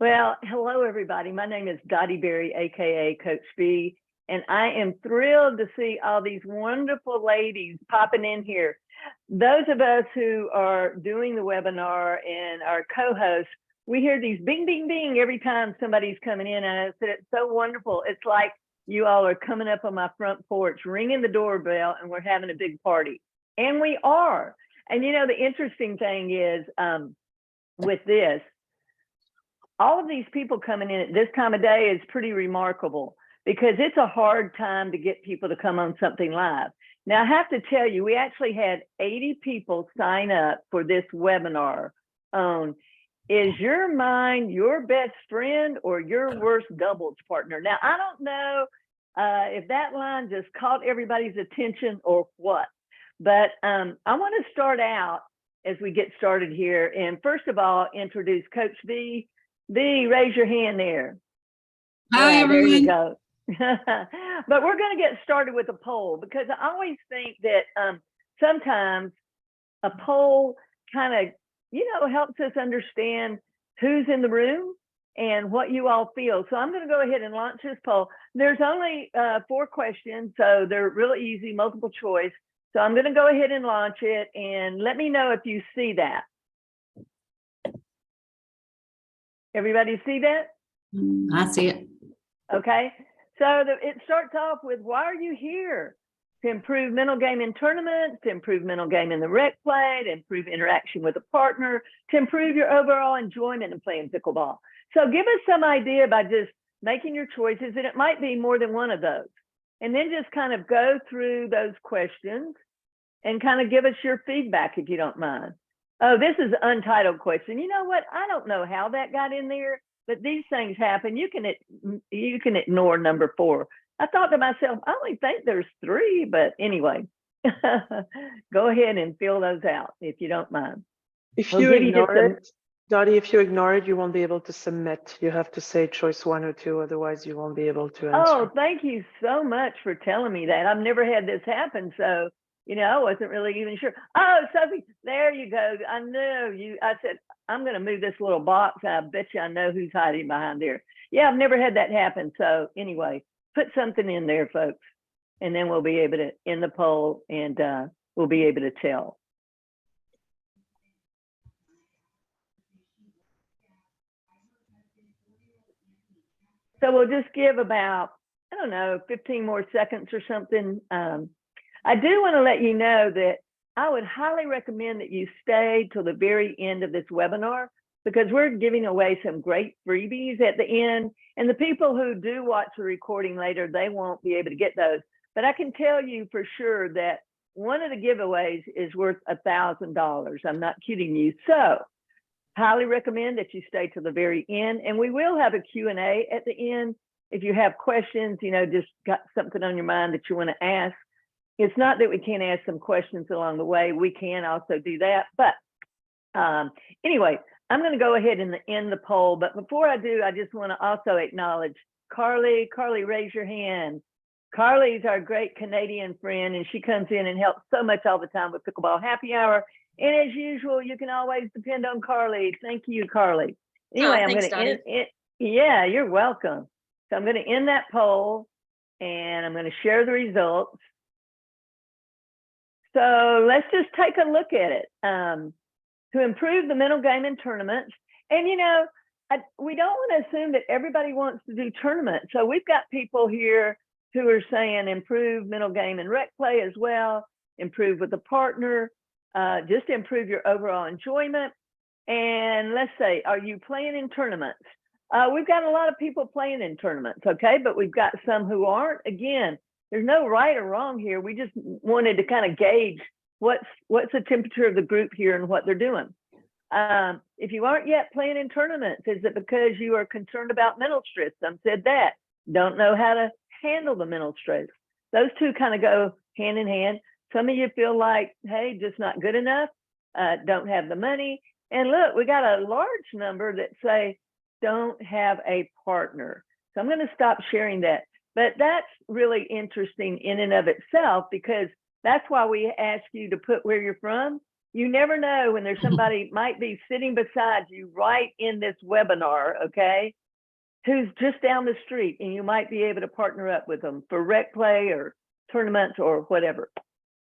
Well, hello, everybody. My name is Dottie Berry, AKA Coach B, and I am thrilled to see all these wonderful ladies popping in here. Those of us who are doing the webinar and our co-hosts, we hear these bing, bing, bing every time somebody's coming in. And I said, it's so wonderful. It's like you all are coming up on my front porch, ringing the doorbell, and we're having a big party. And we are. And you know, the interesting thing is with this, all of these people coming in at this time of day is pretty remarkable because it's a hard time to get people to come on something live. Now, I have to tell you, we actually had 80 people sign up for this webinar on is your mind your best friend or your worst doubles partner? Now, I don't know if that line just caught everybody's attention or what, but I want to start out as we get started here. And first of all, introduce Coach V. V, raise your hand there. Hi, yeah, everyone. There you go. But we're going to get started with a poll because I always think that sometimes a poll kind of, helps us understand who's in the room and what you all feel. So I'm going to go ahead and launch this poll. There's only 4 questions, so they're really easy, multiple choice. So I'm going to go ahead and launch it and let me know if you see that. Everybody see that? I see it. Okay, so it starts off with, why are you here? To improve mental game in tournaments, to improve mental game in the rec play, to improve interaction with a partner, to improve your overall enjoyment in playing pickleball. So give us some idea by just making your choices, and it might be more than one of those. And then just kind of go through those questions and kind of give us your feedback if you don't mind. Oh, this is an untitled question. You know what? I don't know how that got in there, but these things happen. You can ignore number 4. I thought to myself, I only think there's 3, but anyway, go ahead and fill those out if you don't mind. If you ignore it, Dottie, if you ignore it, you won't be able to submit. You have to say choice 1 or 2, otherwise you won't be able to answer. Oh, thank you so much for telling me that. I've never had this happen, so I wasn't really even sure. Oh, Sophie, there you go. I know you. I said, I'm going to move this little box. I bet you I know who's hiding behind there. Yeah, I've never had that happen. So anyway, put something in there, folks, and then we'll be able to end the poll and we'll be able to tell. So we'll just give about, 15 more seconds or something. I do want to let you know that I would highly recommend that you stay till the very end of this webinar because we're giving away some great freebies at the end. And the people who do watch the recording later, they won't be able to get those. But I can tell you for sure that one of the giveaways is worth $1,000. I'm not kidding you. So highly recommend that you stay till the very end. And we will have a Q&A at the end. If you have questions, just got something on your mind that you want to ask. It's not that we can't ask some questions along the way. We can also do that. But anyway, I'm going to go ahead and end the poll. But before I do, I just want to also acknowledge Carly. Carly, raise your hand. Carly's our great Canadian friend, and she comes in and helps so much all the time with Pickleball Happy Hour. And as usual, you can always depend on Carly. Thank you, Carly. Anyway, I'm going to end. Yeah, you're welcome. So I'm going to end that poll, and I'm going to share the results. So let's just take a look at it. To improve the mental game in tournaments. And, we don't want to assume that everybody wants to do tournaments. So we've got people here who are saying improve mental game and rec play as well, improve with a partner, just improve your overall enjoyment. And let's say, are you playing in tournaments? We've got a lot of people playing in tournaments, okay? But we've got some who aren't. Again, there's no right or wrong here. We just wanted to kind of gauge what's the temperature of the group here and what they're doing. If you aren't yet playing in tournaments, is it because you are concerned about mental stress? Some said that. Don't know how to handle the mental stress. Those two kind of go hand in hand. Some of you feel like, hey, just not good enough, don't have the money. And look, we got a large number that say don't have a partner. So I'm going to stop sharing that. But that's really interesting in and of itself because that's why we ask you to put where you're from you never know when there's somebody might be sitting beside you right in this webinar, okay, who's just down the street, and you might be able to partner up with them for rec play or tournaments or whatever.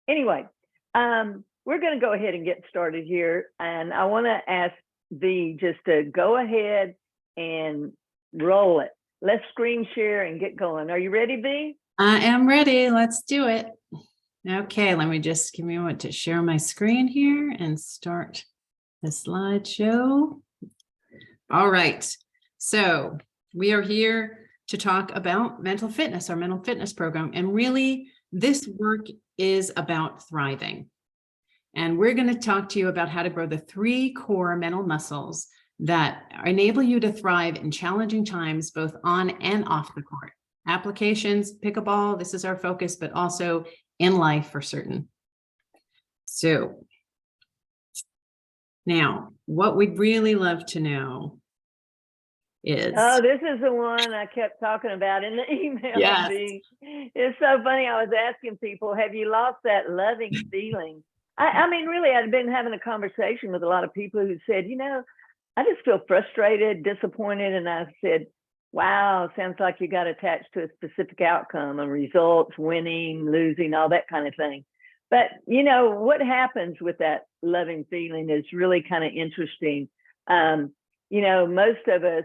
Anyway, we're going to go ahead and get started here, and I want to ask V just to go ahead and roll it. Let's screen share and get going. Are you ready, V? I am ready. Let's do it. Okay, let me just give me a moment to share my screen here and start the slideshow. All right, so we are here to talk about mental fitness, our mental fitness program. And really, this work is about thriving. And we're going to talk to you about how to grow the 3 core mental muscles that enable you to thrive in challenging times, both on and off the court. Applications, pickleball, this is our focus, but also in life for certain. So now, what we'd really love to know is... Oh, this is the one I kept talking about in the email. Yes. V. It's so funny. I was asking people, have you lost that loving feeling? I mean, really, I'd been having a conversation with a lot of people who said, you know, I just feel frustrated, disappointed. And I said, wow, sounds like you got attached to a specific outcome, and results, winning, losing, all that kind of thing. But, you know, what happens with that loving feeling is really kind of interesting. You know, most of us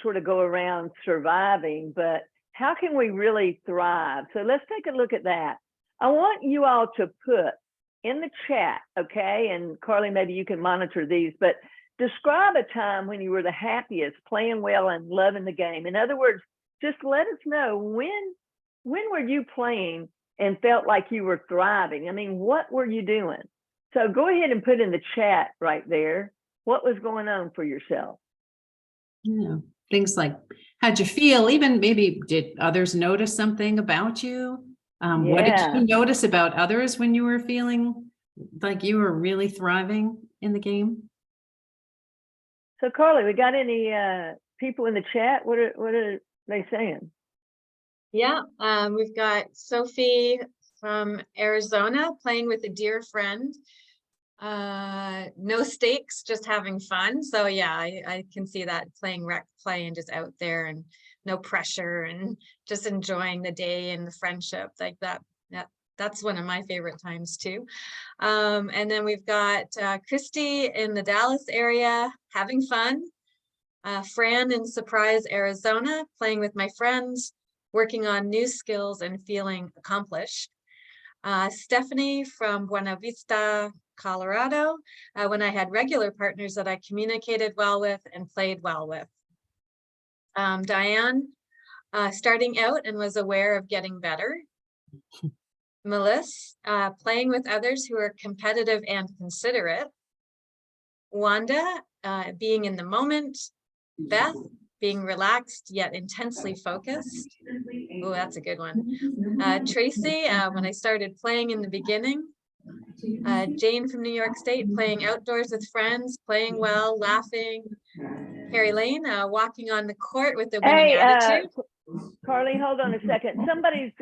sort of go around surviving, but how can we really thrive? So let's take a look at that. I want you all to put in the chat, okay? And Carly, maybe you can monitor these, but describe a time when you were the happiest, playing well and loving the game. In other words, just let us know when were you playing and felt like you were thriving? I mean, what were you doing? So go ahead and put in the chat right there what was going on for yourself. Yeah, things like, how'd you feel? Even maybe, did others notice something about you? What did Yeah. you notice about others when you were feeling like you were really thriving in the game? So Carly, we got any people in the chat? What are they saying? Yeah, we've got Sophie from Arizona playing with a dear friend. No stakes, just having fun. So yeah, I can see that, playing rec play and just out there and no pressure and just enjoying the day and the friendship like that. That's one of my favorite times too. And then we've got Christy in the Dallas area having fun. Fran in Surprise, Arizona, playing with my friends, working on new skills and feeling accomplished. Stephanie from Buena Vista, Colorado, when I had regular partners that I communicated well with and played well with. Diane, starting out and was aware of getting better. Melissa, playing with others who are competitive and considerate. Wanda, being in the moment. Beth, being relaxed yet intensely focused. Oh, that's a good one. Tracy, when I started playing in the beginning. Jane from New York State, playing outdoors with friends, playing well, laughing. Carrie Lane, walking on the court with a winning attitude. Carly, hold on a second. Somebody's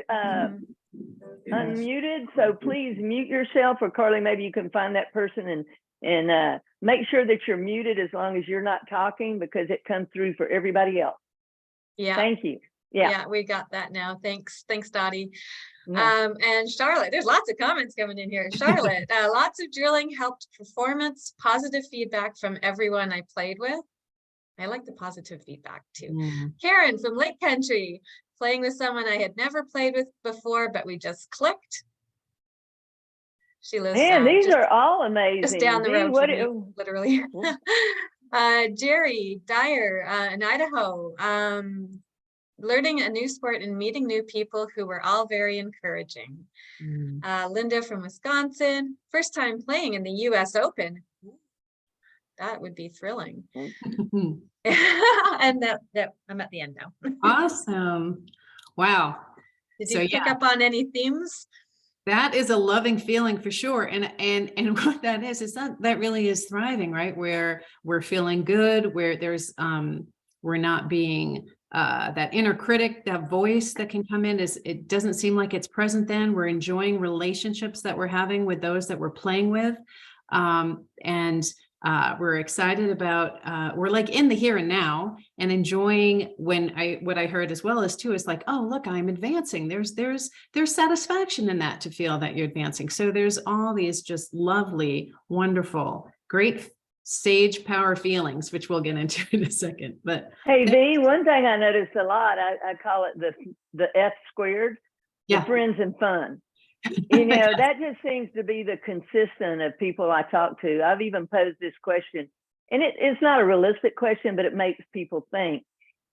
unmuted, so please mute yourself, or Carly, maybe you can find that person and make sure that you're muted as long as you're not talking, because it comes through for everybody else. Yeah. Thank you. Yeah, We got that now. Thanks, Dottie. Yeah. And Charlotte, there's lots of comments coming in here. Charlotte, lots of drilling helped performance, positive feedback from everyone I played with. I like the positive feedback too. Yeah. Karen from Lake Country, playing with someone I had never played with before, but we just clicked. She lives these are all amazing. just down the road from me, literally. Jerry Dyer in Idaho, learning a new sport and meeting new people who were all very encouraging. Linda from Wisconsin, first time playing in the US Open. That would be thrilling. And that I'm at the end now. Awesome. Wow. Did you pick up on any themes? That is a loving feeling for sure. And what that is that really is thriving, right? Where we're feeling good, where there's we're not being that inner critic, that voice that can come in, it doesn't seem like it's present then. We're enjoying relationships that we're having with those that we're playing with. And we're excited about, we're like in the here and now and enjoying what I heard as well as too, is like, oh, look, I'm advancing. There's satisfaction in that, to feel that you're advancing. So there's all these just lovely, wonderful, great sage power feelings, which we'll get into in a second. But Hey, V, one thing I noticed a lot, I call it the F squared, the yeah, friends and fun. You know, that just seems to be the consistent of people I talk to. I've even posed this question, and it's not a realistic question, but it makes people think.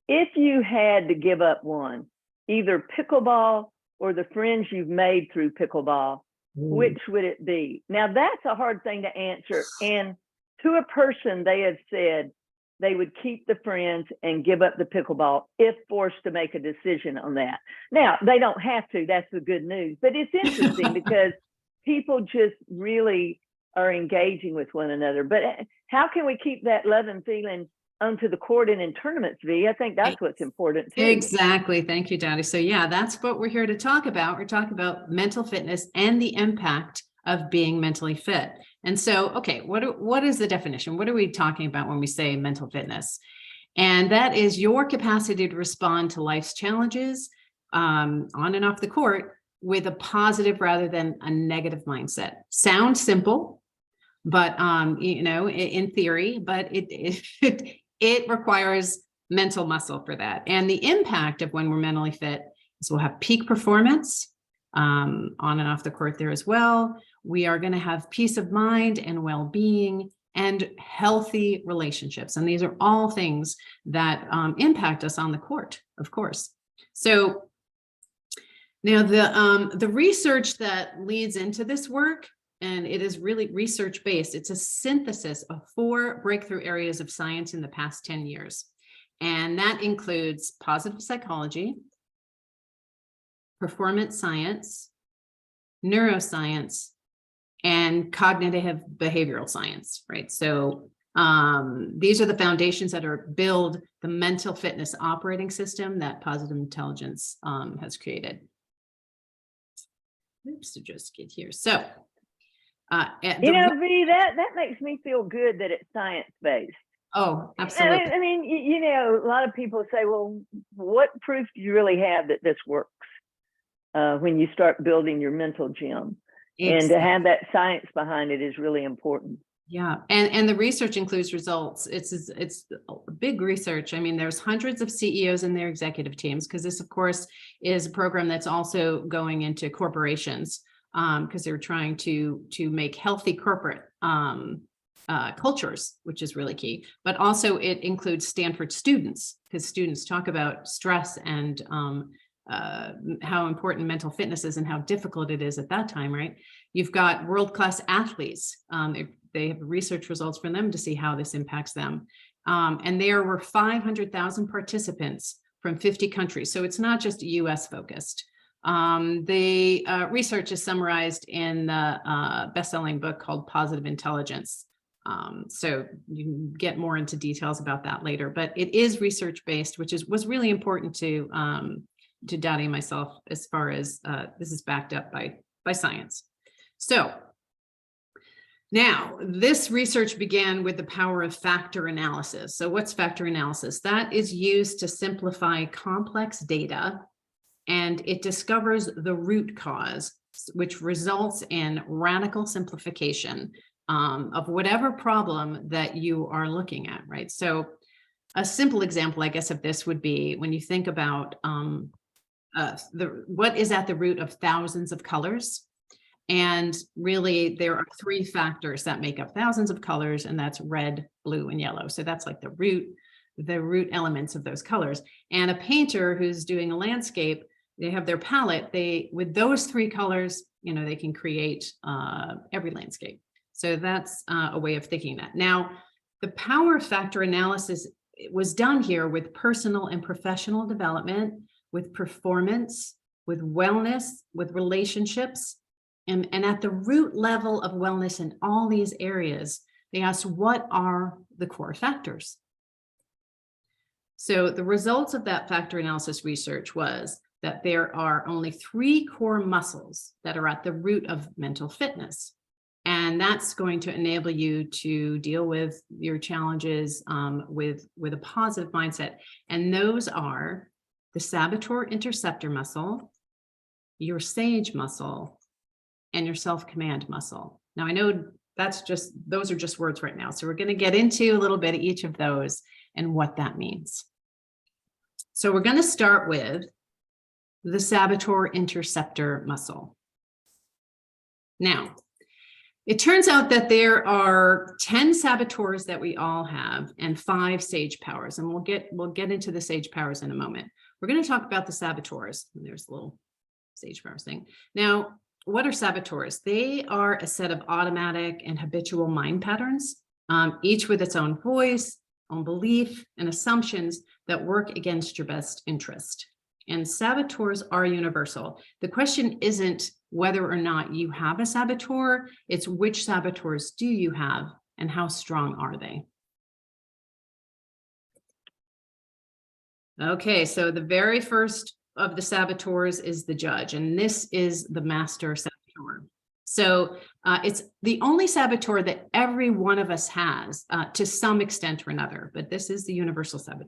If you had to give up one, either pickleball or the friends you've made through pickleball, which would it be? Now, that's a hard thing to answer. And to a person, they have said they would keep the friends and give up the pickleball if forced to make a decision on that. Now, they don't have to. That's the good news. But it's interesting because people just really are engaging with one another. But how can we keep that love and feeling onto the court and in tournaments, V? I think that's what's important too. Exactly. Thank you, Dottie. So yeah, that's what we're here to talk about. We're talking about mental fitness and the impact of being mentally fit. And so, okay, what is the definition? What are we talking about when we say mental fitness? And that is your capacity to respond to life's challenges on and off the court with a positive rather than a negative mindset. Sounds simple, but you know, in theory, but it requires mental muscle for that. And the impact of when we're mentally fit is we'll have peak performance on and off the court there as well. We are going to have peace of mind and well-being and healthy relationships. And these are all things that impact us on the court, of course. So now the research that leads into this work, and it is really research-based, it's a synthesis of 4 breakthrough areas of science in the past 10 years. And that includes positive psychology, performance science, neuroscience, and cognitive behavioral science, right? So these are the foundations that build the mental fitness operating system that Positive Intelligence has created. Oops, to just get here. So, you know, V, that makes me feel good that it's science-based. Oh, absolutely. I mean, you know, a lot of people say, well, what proof do you really have that this works when you start building your mental gym? And to have that science behind it is really important. Yeah, and the research includes results. It's big research. I mean, there's hundreds of CEOs in their executive teams, because this, of course, is a program that's also going into corporations because they're trying to make healthy corporate cultures, which is really key. But also it includes Stanford students, because students talk about stress and how important mental fitness is and how difficult it is at that time, right? You've got world-class athletes. They have research results from them to see how this impacts them. And there were 500,000 participants from 50 countries. So it's not just US focused. The research is summarized in the best-selling book called Positive Intelligence. So you can get more into details about that later, but it is research-based, which was really important to Dottie and myself, as far as this is backed up by science. So now this research began with the power of factor analysis. So what's factor analysis? That is used to simplify complex data, and it discovers the root cause, which results in radical simplification of whatever problem that you are looking at, right? So a simple example, I guess, of this would be when you think about what is at the root of thousands of colors. And really, there are 3 factors that make up thousands of colors, and that's red, blue, and yellow. So that's like the root elements of those colors. And a painter who's doing a landscape, they have their palette. With those 3 colors, you know, they can create every landscape. So that's a way of thinking that. Now, the power of factor analysis was done here with personal and professional development, with performance, with wellness, with relationships. And at the root level of wellness in all these areas, they asked, what are the core factors? So the results of that factor analysis research was that there are only 3 core muscles that are at the root of mental fitness. And that's going to enable you to deal with your challenges with a positive mindset. And those are the saboteur interceptor muscle, your sage muscle, and your self-command muscle. Now, I know those are just words right now. So we're going to get into a little bit of each of those and what that means. So we're going to start with the saboteur interceptor muscle. Now, it turns out that there are 10 saboteurs that we all have and 5 sage powers, and we'll get into the sage powers in a moment. We're going to talk about the saboteurs. There's a little sage powers thing. Now, what are saboteurs? They are a set of automatic and habitual mind patterns, each with its own voice, own belief, and assumptions that work against your best interest. And saboteurs are universal. The question isn't whether or not you have a saboteur, it's which saboteurs do you have and how strong are they? Okay, so the very first of the saboteurs is the judge, and this is the master saboteur. So it's the only saboteur that every one of us has to some extent or another, but this is the universal saboteur.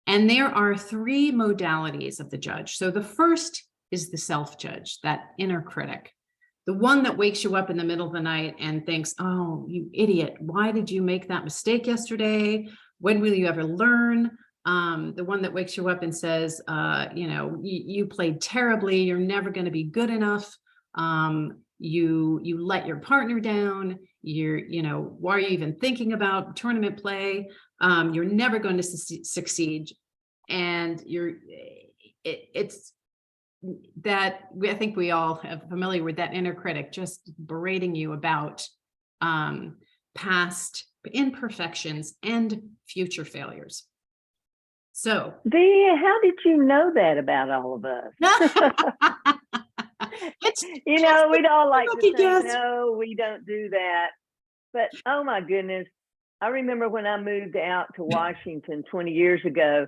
And there are 3 modalities of the judge. So the first is the self-judge, that inner critic, the one that wakes you up in the middle of the night and thinks, oh, you idiot, why did you make that mistake yesterday? When will you ever learn? The one that wakes you up and says, you played terribly, you're never going to be good enough. You let your partner down. Why are you even thinking about tournament play? You're never going to succeed. And I think we all are familiar with that inner critic just berating you about past imperfections and future failures. So, how did you know that about all of us? We'd all like to think, no, we don't do that. But oh my goodness, I remember when I moved out to Washington 20 years ago,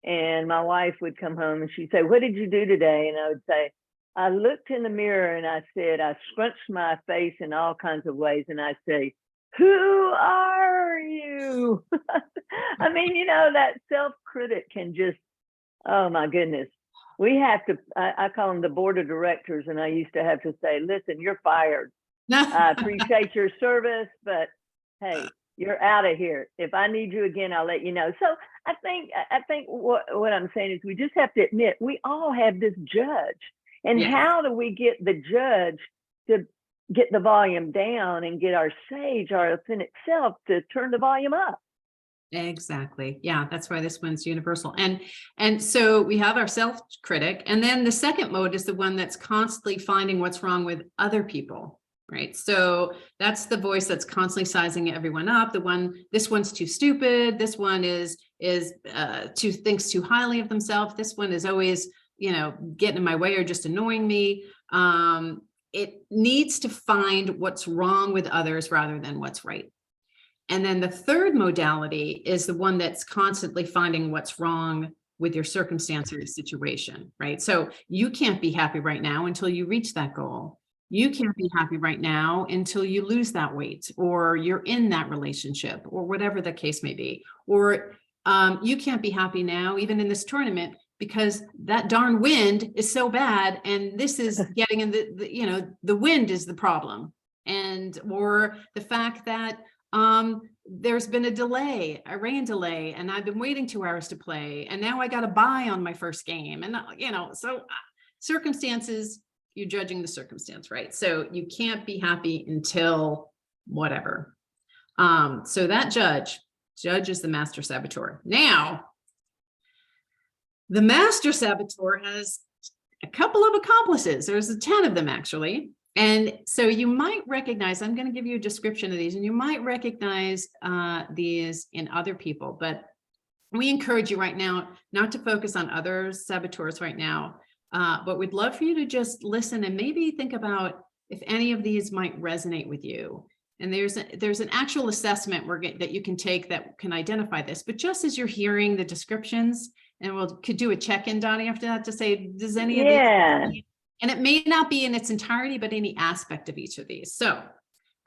and my wife would come home and she'd say, what did you do today? And I would say, I looked in the mirror and I said, I scrunched my face in all kinds of ways. And I say, who are you? I mean, that self-critic can just, oh my goodness. We have to, I call them the board of directors. And I used to have to say, listen, you're fired. I appreciate your service, but hey, you're out of here. If I need you again, I'll let you know. So I think what I'm saying is we just have to admit we all have this judge. And yes. How do we get the judge to get the volume down and get our sage, our authentic self, to turn the volume up? Exactly. Yeah, that's why this one's universal. And so we have our self-critic, and then the second mode is the one that's constantly finding what's wrong with other people. Right. So that's the voice that's constantly sizing everyone up. This one's too stupid. This one thinks too highly of themselves. This one is always, getting in my way or just annoying me. It needs to find what's wrong with others rather than what's right. And then the third modality is the one that's constantly finding what's wrong with your circumstance or your situation. Right. So you can't be happy right now until you reach that goal. You can't be happy right now until you lose that weight, or you're in that relationship, or whatever the case may be. Or you can't be happy now, even in this tournament, because that darn wind is so bad, and this is getting in the wind is the problem, or the fact that there's been a rain delay, and I've been waiting 2 hours to play, and now I got a bye on my first game, and so circumstances. You're judging the circumstance, right? So you can't be happy until whatever. So that judge is the master saboteur. Now, the master saboteur has a couple of accomplices. There's 10 of them, actually. And so you might recognize, I'm going to give you a description of these, and you might recognize these in other people, but we encourage you right now not to focus on other saboteurs right now. But we'd love for you to just listen and maybe think about if any of these might resonate with you. And there's an actual assessment that you can take that can identify this. But just as you're hearing the descriptions, and could do a check-in, Dottie, after that to say, does any of Yeah. these? And it may not be in its entirety, but any aspect of each of these. So,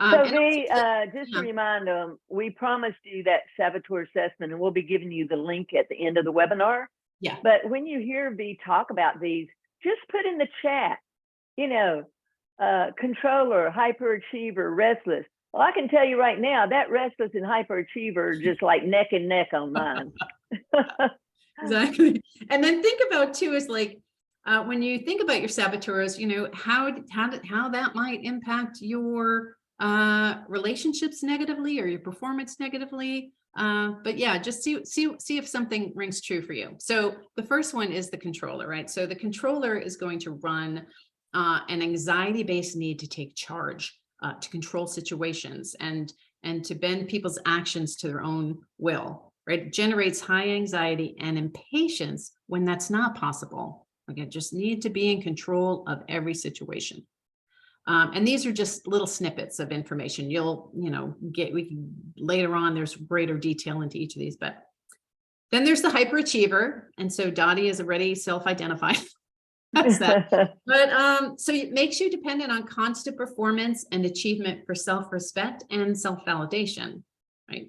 So and just yeah. to remind them, we promised you that saboteur assessment, and we'll be giving you the link at the end of the webinar. Yeah. But when you hear V talk about these, just put in the chat, controller, hyperachiever, restless. Well, I can tell you right now that restless and hyperachiever are just like neck and neck on mine. Exactly. And then think about too, is like, when you think about your saboteurs, how that might impact your relationships negatively or your performance negatively. But yeah, just see if something rings true for you. So the first one is the controller, right? So the controller is going to run an anxiety-based need to take charge, to control situations and to bend people's actions to their own will, right? It generates high anxiety and impatience when that's not possible. Again, just need to be in control of every situation. And these are just little snippets of information you'll, later on, there's greater detail into each of these, but then there's the hyperachiever. And so Dottie is already self-identified. That's that. But so it makes you dependent on constant performance and achievement for self-respect and self-validation, right?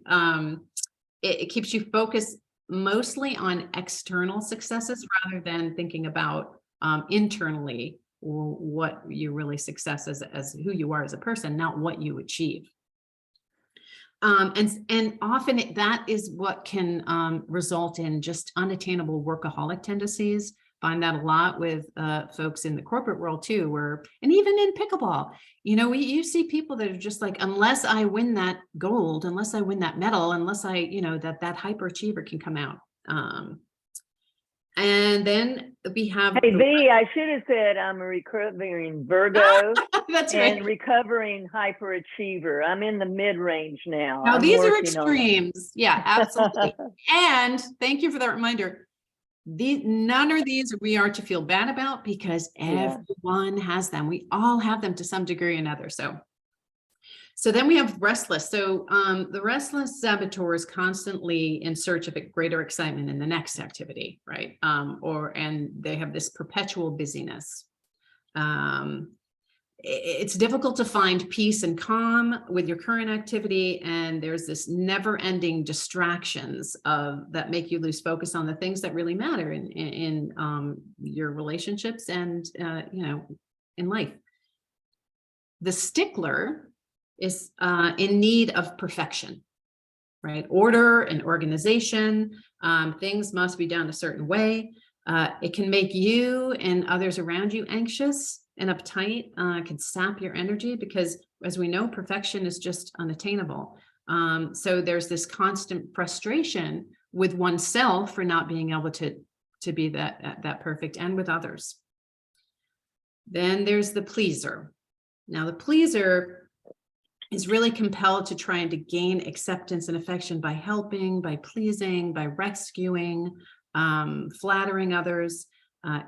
It keeps you focused mostly on external successes rather than thinking about internally what you really success as who you are as a person, not what you achieve. And often that is what can result in just unattainable workaholic tendencies. Find that a lot with folks in the corporate world too, and even in pickleball, you see people that are just like, unless I win that gold, unless I win that medal, unless I, that hyperachiever can come out. And then we have. Hey, V, I should have said I'm a recovering Virgo. That's right. And recovering hyperachiever. I'm in the mid-range now. Now, I'm these are working on it. extremes. Yeah, absolutely. And thank you for that reminder. None of these we are to feel bad about, because everyone has them. We all have them to some degree or another. So then we have restless. So the restless saboteur is constantly in search of a greater excitement in the next activity, right? And they have this perpetual busyness. It's difficult to find peace and calm with your current activity, and there's this never-ending distractions that make you lose focus on the things that really matter in your relationships and in life. The stickler is in need of perfection, right? Order and organization. Things must be done a certain way. It can make you and others around you anxious and uptight, can sap your energy, because as we know, perfection is just unattainable. So there's this constant frustration with oneself for not being able to be that perfect, and with others. Then there's the pleaser. Now the pleaser is really compelled to trying to gain acceptance and affection by helping, by pleasing, by rescuing, flattering others.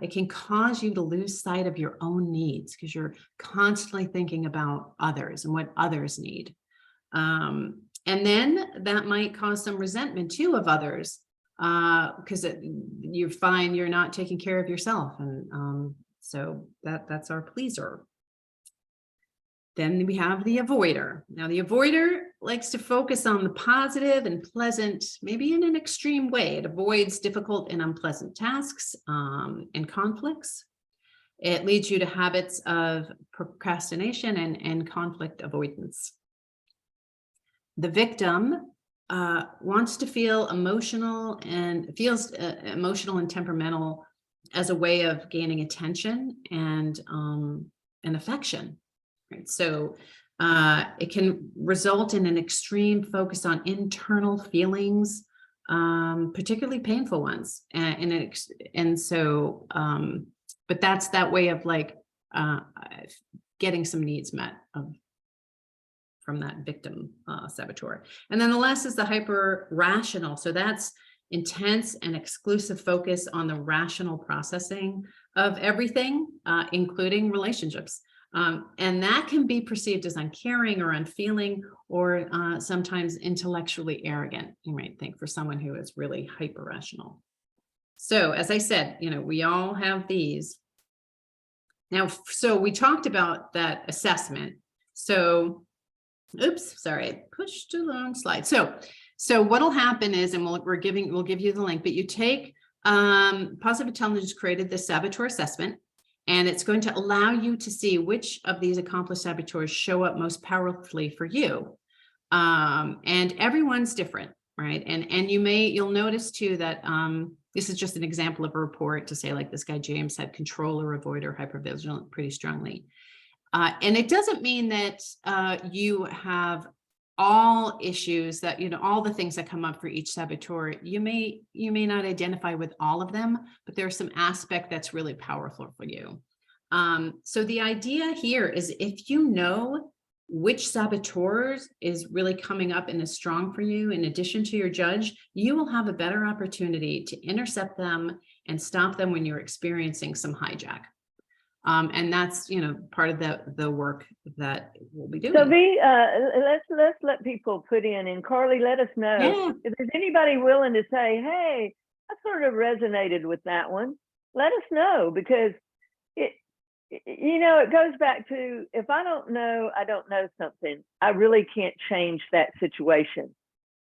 It can cause you to lose sight of your own needs, because you're constantly thinking about others and what others need. And then that might cause some resentment too of others, because you find you're not taking care of yourself. And so that's our pleaser. Then we have the avoider. Now the avoider likes to focus on the positive and pleasant, maybe in an extreme way. It avoids difficult and unpleasant tasks and conflicts. It leads you to habits of procrastination and conflict avoidance. The victim wants to feel emotional and feels emotional and temperamental as a way of gaining attention and affection. Right? So it can result in an extreme focus on internal feelings, particularly painful ones. And so, but that's that way of like getting some needs met from that victim saboteur. And then the last is the hyper rational. So that's intense and exclusive focus on the rational processing of everything, including relationships. And that can be perceived as uncaring or unfeeling, or sometimes intellectually arrogant, you might think, for someone who is really hyper rational. So as I said, we all have these. Now, so we talked about that assessment. So, oops, sorry, I pushed a long slide. So what'll happen is, and we'll give you the link, but you take Positive Intelligence created this saboteur assessment, and it's going to allow you to see which of these accomplished saboteurs show up most powerfully for you. And everyone's different, right? And you'll notice too that this is just an example of a report to say, like, this guy James had controller, avoider, hypervigilant pretty strongly. And it doesn't mean that you have all issues that, all the things that come up for each saboteur. You may not identify with all of them, but there's some aspect that's really powerful for you. So the idea here is, if you know which saboteurs is really coming up and is strong for you, in addition to your judge, you will have a better opportunity to intercept them and stop them when you're experiencing some hijack. And that's, part of the work that we'll be doing. So let's let people put in, and Carly, let us know if there's anybody willing to say, hey, I sort of resonated with that one. Let us know, because it goes back to, if I don't know something, I really can't change that situation.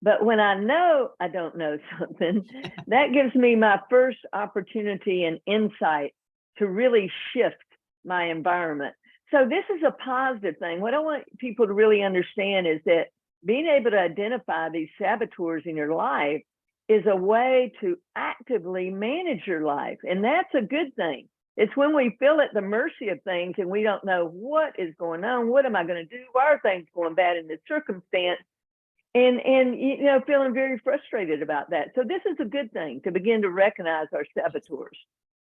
But when I know I don't know something, that gives me my first opportunity and insight to really shift my environment. So this is a positive thing. What I want people to really understand is that being able to identify these saboteurs in your life is a way to actively manage your life. And that's a good thing. It's when we feel at the mercy of things and we don't know what is going on. What am I going to do? Why are things going bad in this circumstance? And feeling very frustrated about that. So this is a good thing, to begin to recognize our saboteurs.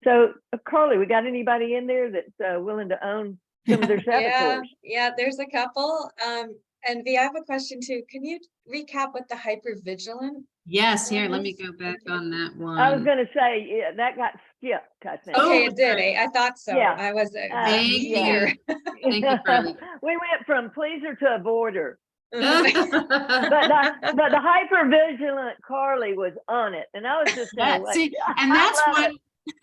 So Carly, we got anybody in there that's willing to own some of their saboteurs? Yeah, there's a couple. And V, I have a question too. Can you recap what the hypervigilant? Yes, here, let me go back on that one. I was going to say, that got skipped, I think. Okay, it did. I thought so. Yeah. I was Thank here. Thank you, Carly. We went from pleaser to avoider. But But the hypervigilant Carly was on it, and I was just saying, and that's what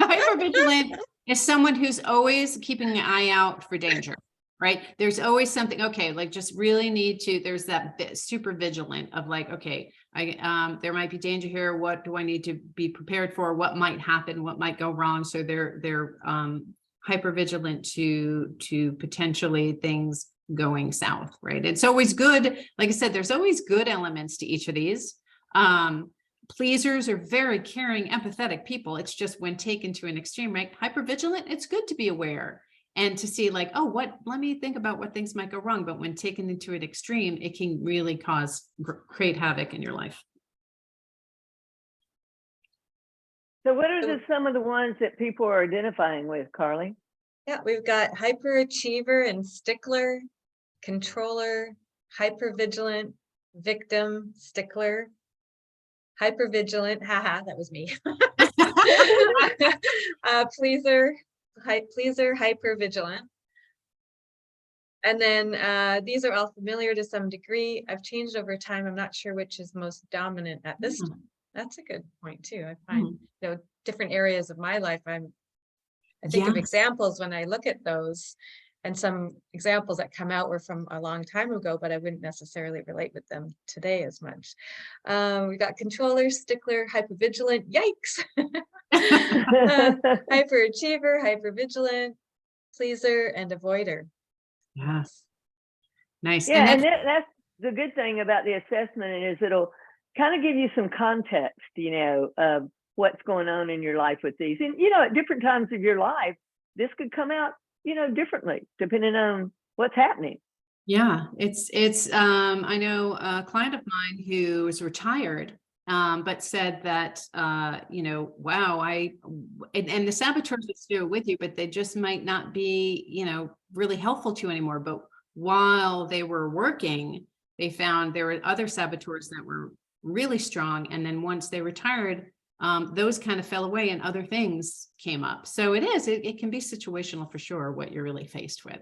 hypervigilant is, someone who's always keeping an eye out for danger, right? There's always something, okay, like, just really need to, there's that bit super vigilant of like, okay, there might be danger here. What do I need to be prepared for? What might happen? What might go wrong? So they're hypervigilant to potentially things going south, right? It's always good. Like I said, there's always good elements to each of these. Pleasers are very caring, empathetic people. It's just when taken to an extreme, right? Hypervigilant, it's good to be aware and to see, like, oh, let me think about what things might go wrong. But when taken into an extreme, it can really create havoc in your life. So what are some of the ones that people are identifying with, Carly? Yeah, we've got hyperachiever and stickler, controller, hypervigilant, victim, stickler, hypervigilant, haha, that was me. Pleaser, hypervigilant. And then these are all familiar to some degree. I've changed over time. I'm not sure which is most dominant at this time. That's a good point too. I find, different areas of my life, I think of examples when I look at those, and some examples that come out were from a long time ago, but I wouldn't necessarily relate with them today as much. We got controller, stickler, hypervigilant, yikes. Hyperachiever, hypervigilant, pleaser, and avoider. Yes. Nice. Yeah, and that's the good thing about the assessment, is it'll kind of give you some context, of what's going on in your life with these. And, at different times of your life, this could come out, differently, depending on what's happening. Yeah, it's I know a client of mine who is retired, but said that, wow, and the saboteurs are still with you, but they just might not be, really helpful to you anymore. But while they were working, they found there were other saboteurs that were really strong. And then once they retired, those kind of fell away and other things came up. So it can be situational for sure, what you're really faced with.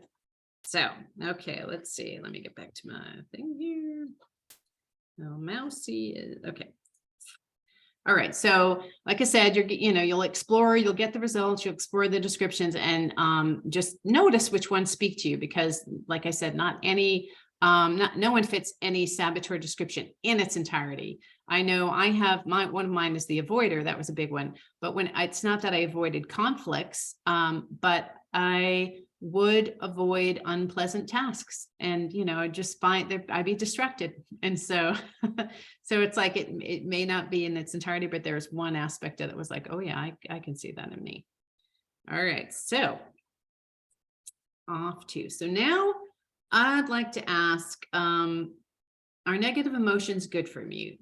So, okay, let's see. Let me get back to my thing here. No, mousy is okay. All right. So, like I said, you'll explore, you'll get the results, you'll explore the descriptions, and just notice which ones speak to you, because, like I said, no one fits any saboteur description in its entirety. I know I have one of mine is the avoider. That was a big one. But it's not that I avoided conflicts, but I would avoid unpleasant tasks, and just I'd be distracted. And so so it's like it may not be in its entirety, but there's one aspect of it that was like, oh yeah, I can see that in me. All right, so so now I'd like to ask, are negative emotions good for you?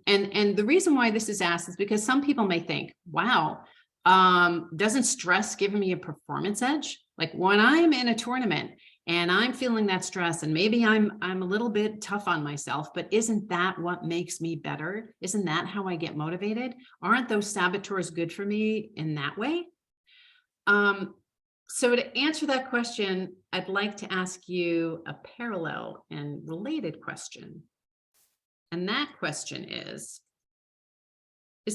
And the reason why this is asked is because some people may think, wow, doesn't stress give me a performance edge? Like when I'm in a tournament and I'm feeling that stress, and maybe I'm a little bit tough on myself, but isn't that what makes me better? Isn't that how I get motivated? Aren't those saboteurs good for me in that way? So to answer that question, I'd like to ask you a parallel and related question. And that question is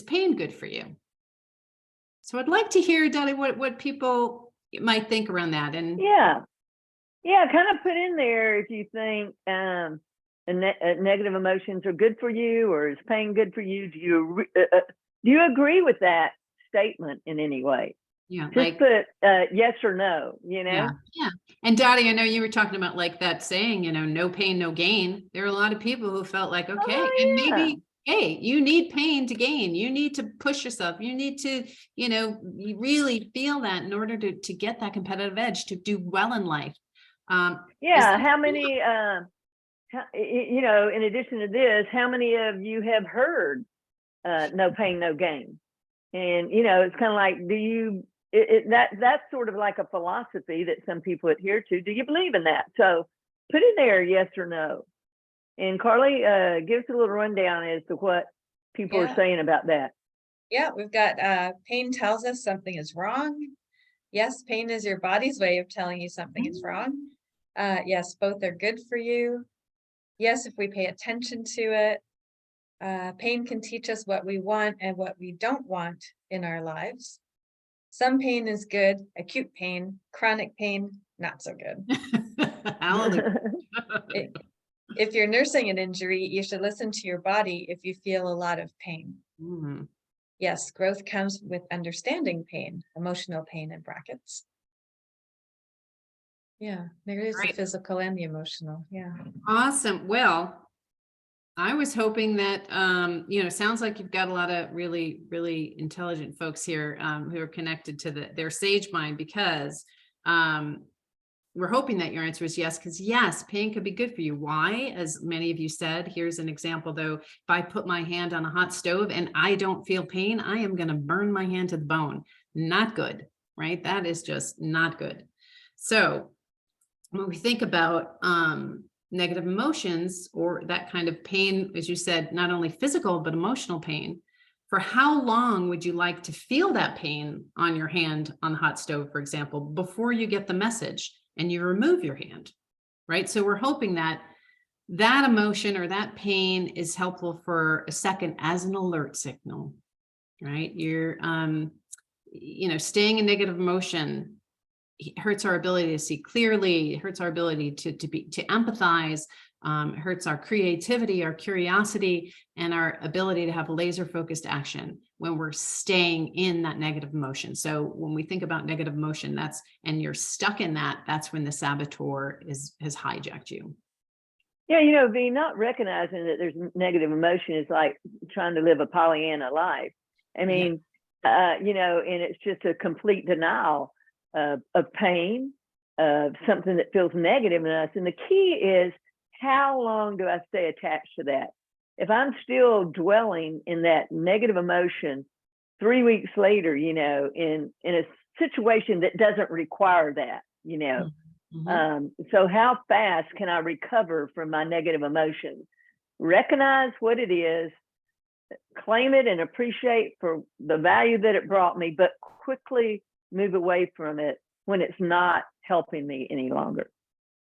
pain good for you? So I'd like to hear, Dottie, what people might think around that. And Yeah, kind of put in there if you think negative emotions are good for you, or is pain good for you? Do you agree with that statement in any way? yeah, Just put yes or no, Yeah. And Dottie, I know you were talking about like that saying, no pain, no gain. There are a lot of people who felt like, okay, and maybe, hey, you need pain to gain. You need to push yourself. You need to, you really feel that in order to get that competitive edge, to do well in life. How many, in addition to this, how many of you have heard no pain, no gain? And, it's kind of like, that's sort of like a philosophy that some people adhere to. Do you believe in that? So put in there yes or no. And Carly, give us a little rundown as to what people are saying about that. Yeah, we've got pain tells us something is wrong. Yes, pain is your body's way of telling you something is wrong. Yes, both are good for you. Yes, if we pay attention to it. Pain can teach us what we want and what we don't want in our lives. Some pain is good, acute pain, chronic pain, not so good. If you're nursing an injury, you should listen to your body if you feel a lot of pain. Mm. Yes, growth comes with understanding pain, emotional pain in brackets. Yeah, there is the physical and the emotional. Yeah. Awesome. Well, I was hoping that, sounds like you've got a lot of really, really intelligent folks here who are connected to their sage mind, because we're hoping that your answer is yes, because yes, pain could be good for you. Why? As many of you said, here's an example though. If I put my hand on a hot stove and I don't feel pain, I am going to burn my hand to the bone. Not good, right? That is just not good. So when we think about negative emotions or that kind of pain, as you said, not only physical, but emotional pain, for how long would you like to feel that pain on your hand on the hot stove, for example, before you get the message and you remove your hand, right? So we're hoping that that emotion or that pain is helpful for a second as an alert signal, right? You're, staying in negative emotion hurts our ability to see clearly, hurts our ability to empathize, hurts our creativity, our curiosity, and our ability to have laser focused action when we're staying in that negative emotion. So when we think about negative emotion, and you're stuck in that's when the saboteur has hijacked you. Yeah, V, not recognizing that there's negative emotion is like trying to live a Pollyanna life. I mean, and it's just a complete denial of pain, of something that feels negative in us. And the key is, how long do I stay attached to that? If I'm still dwelling in that negative emotion 3 weeks later, in a situation that doesn't require that, Mm-hmm. So how fast can I recover from my negative emotions? Recognize what it is, claim it and appreciate for the value that it brought me, but quickly move away from it when it's not helping me any longer.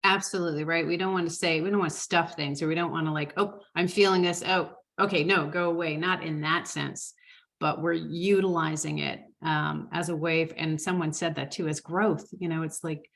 Absolutely, right. We don't want to stuff things, or we don't want to like, oh, I'm feeling this. Oh, okay, no, go away. Not in that sense, but we're utilizing it as a way. And someone said that too, as growth. It's like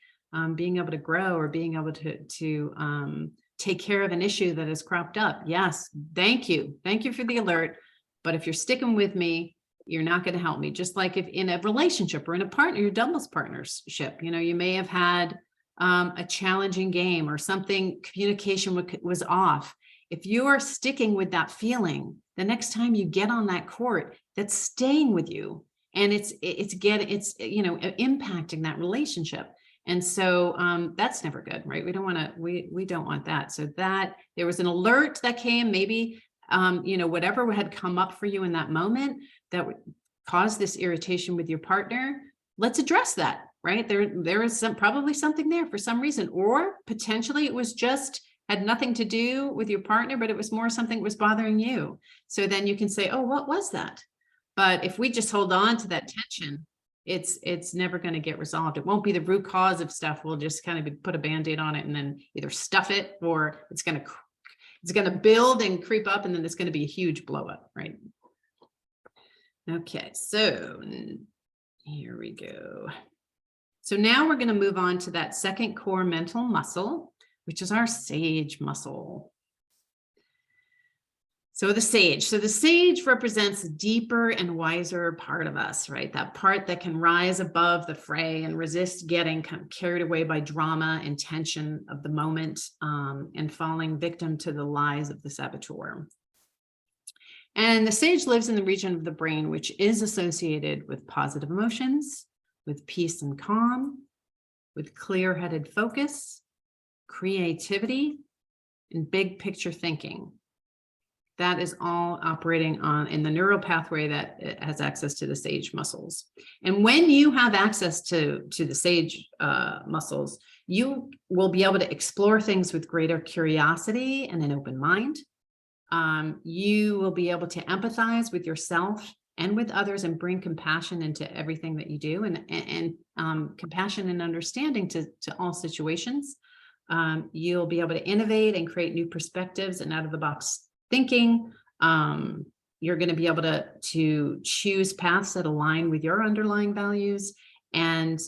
being able to grow, or being able to take care of an issue that has cropped up. Yes, thank you for the alert. But if you're sticking with me, you're not going to help me. Just like if in a relationship or in a partner, your doubles partnership, you may have had a challenging game or something, communication was off. If you are sticking with that feeling, the next time you get on that court, that's staying with you, and it's impacting that relationship. And so that's never good, right? We don't want that. So that there was an alert that came, maybe whatever had come up for you in that moment that would cause this irritation with your partner. Let's address that. Right? There is probably something there for some reason, or potentially it was just had nothing to do with your partner, but it was more something that was bothering you. So then you can say, oh, what was that? But if we just hold on to that tension, it's never going to get resolved. It won't be the root cause of stuff. We'll just kind of put a Band-Aid on it and then either stuff it, or it's going to build and creep up, and then it's going to be a huge blow up, right? Okay, so here we go. So now we're going to move on to that second core mental muscle, which is our sage muscle. So the sage represents a deeper and wiser part of us, right? That part that can rise above the fray and resist getting kind of carried away by drama and tension of the moment, and falling victim to the lies of the saboteur. And the sage lives in the region of the brain, which is associated with positive emotions, with peace and calm, with clear-headed focus, creativity, and big picture thinking. That is all operating in the neural pathway that has access to the sage muscles. And when you have access to the sage muscles, you will be able to explore things with greater curiosity and an open mind. You will be able to empathize with yourself and with others, and bring compassion into everything that you do, and compassion and understanding to all situations. You'll be able to innovate and create new perspectives and out-of-the-box thinking. You're going to be able to choose paths that align with your underlying values, and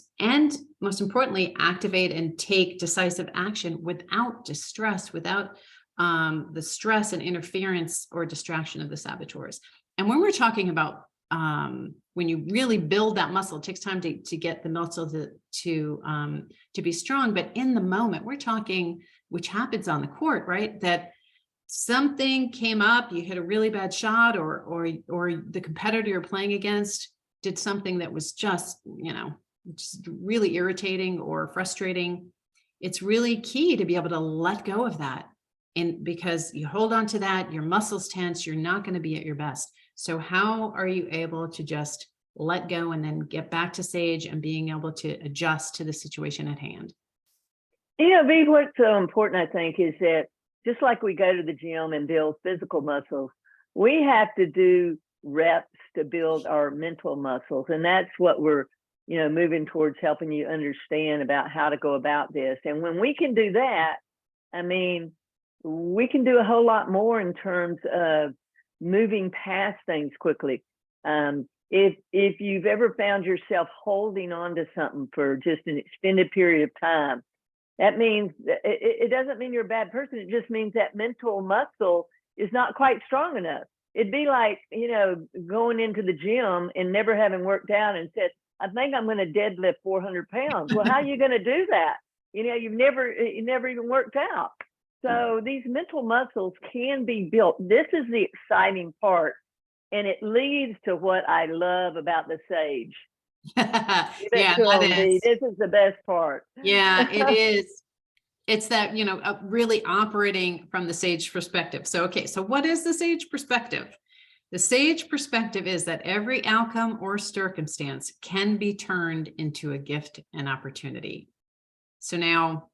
most importantly, activate and take decisive action without distress, without the stress and interference or distraction of the saboteurs. And when we're talking about when you really build that muscle, it takes time to get the muscle to be strong. But in the moment, we're talking, which happens on the court, right? That something came up, you hit a really bad shot, or the competitor you're playing against did something that was just really irritating or frustrating. It's really key to be able to let go of that. And because you hold on to that, your muscles tense, you're not going to be at your best. So how are you able to just let go and then get back to sage and being able to adjust to the situation at hand? V, what's so important, I think, is that just like we go to the gym and build physical muscles, we have to do reps to build our mental muscles. And that's what we're, moving towards, helping you understand about how to go about this. And when we can do that, we can do a whole lot more in terms of moving past things quickly. If you've ever found yourself holding on to something for just an extended period of time, that means it doesn't mean you're a bad person. It just means that mental muscle is not quite strong enough. It'd be like, going into the gym and never having worked out and said, I think I'm going to deadlift 400 pounds. Well, how are you going to do that? You never even worked out. So these mental muscles can be built. This is the exciting part. And it leads to what I love about the sage. Yeah, that is. This is the best part. Yeah, it is. It's that, really operating from the sage perspective. So, okay, so what is the sage perspective? The sage perspective is that every outcome or circumstance can be turned into a gift and opportunity. So now,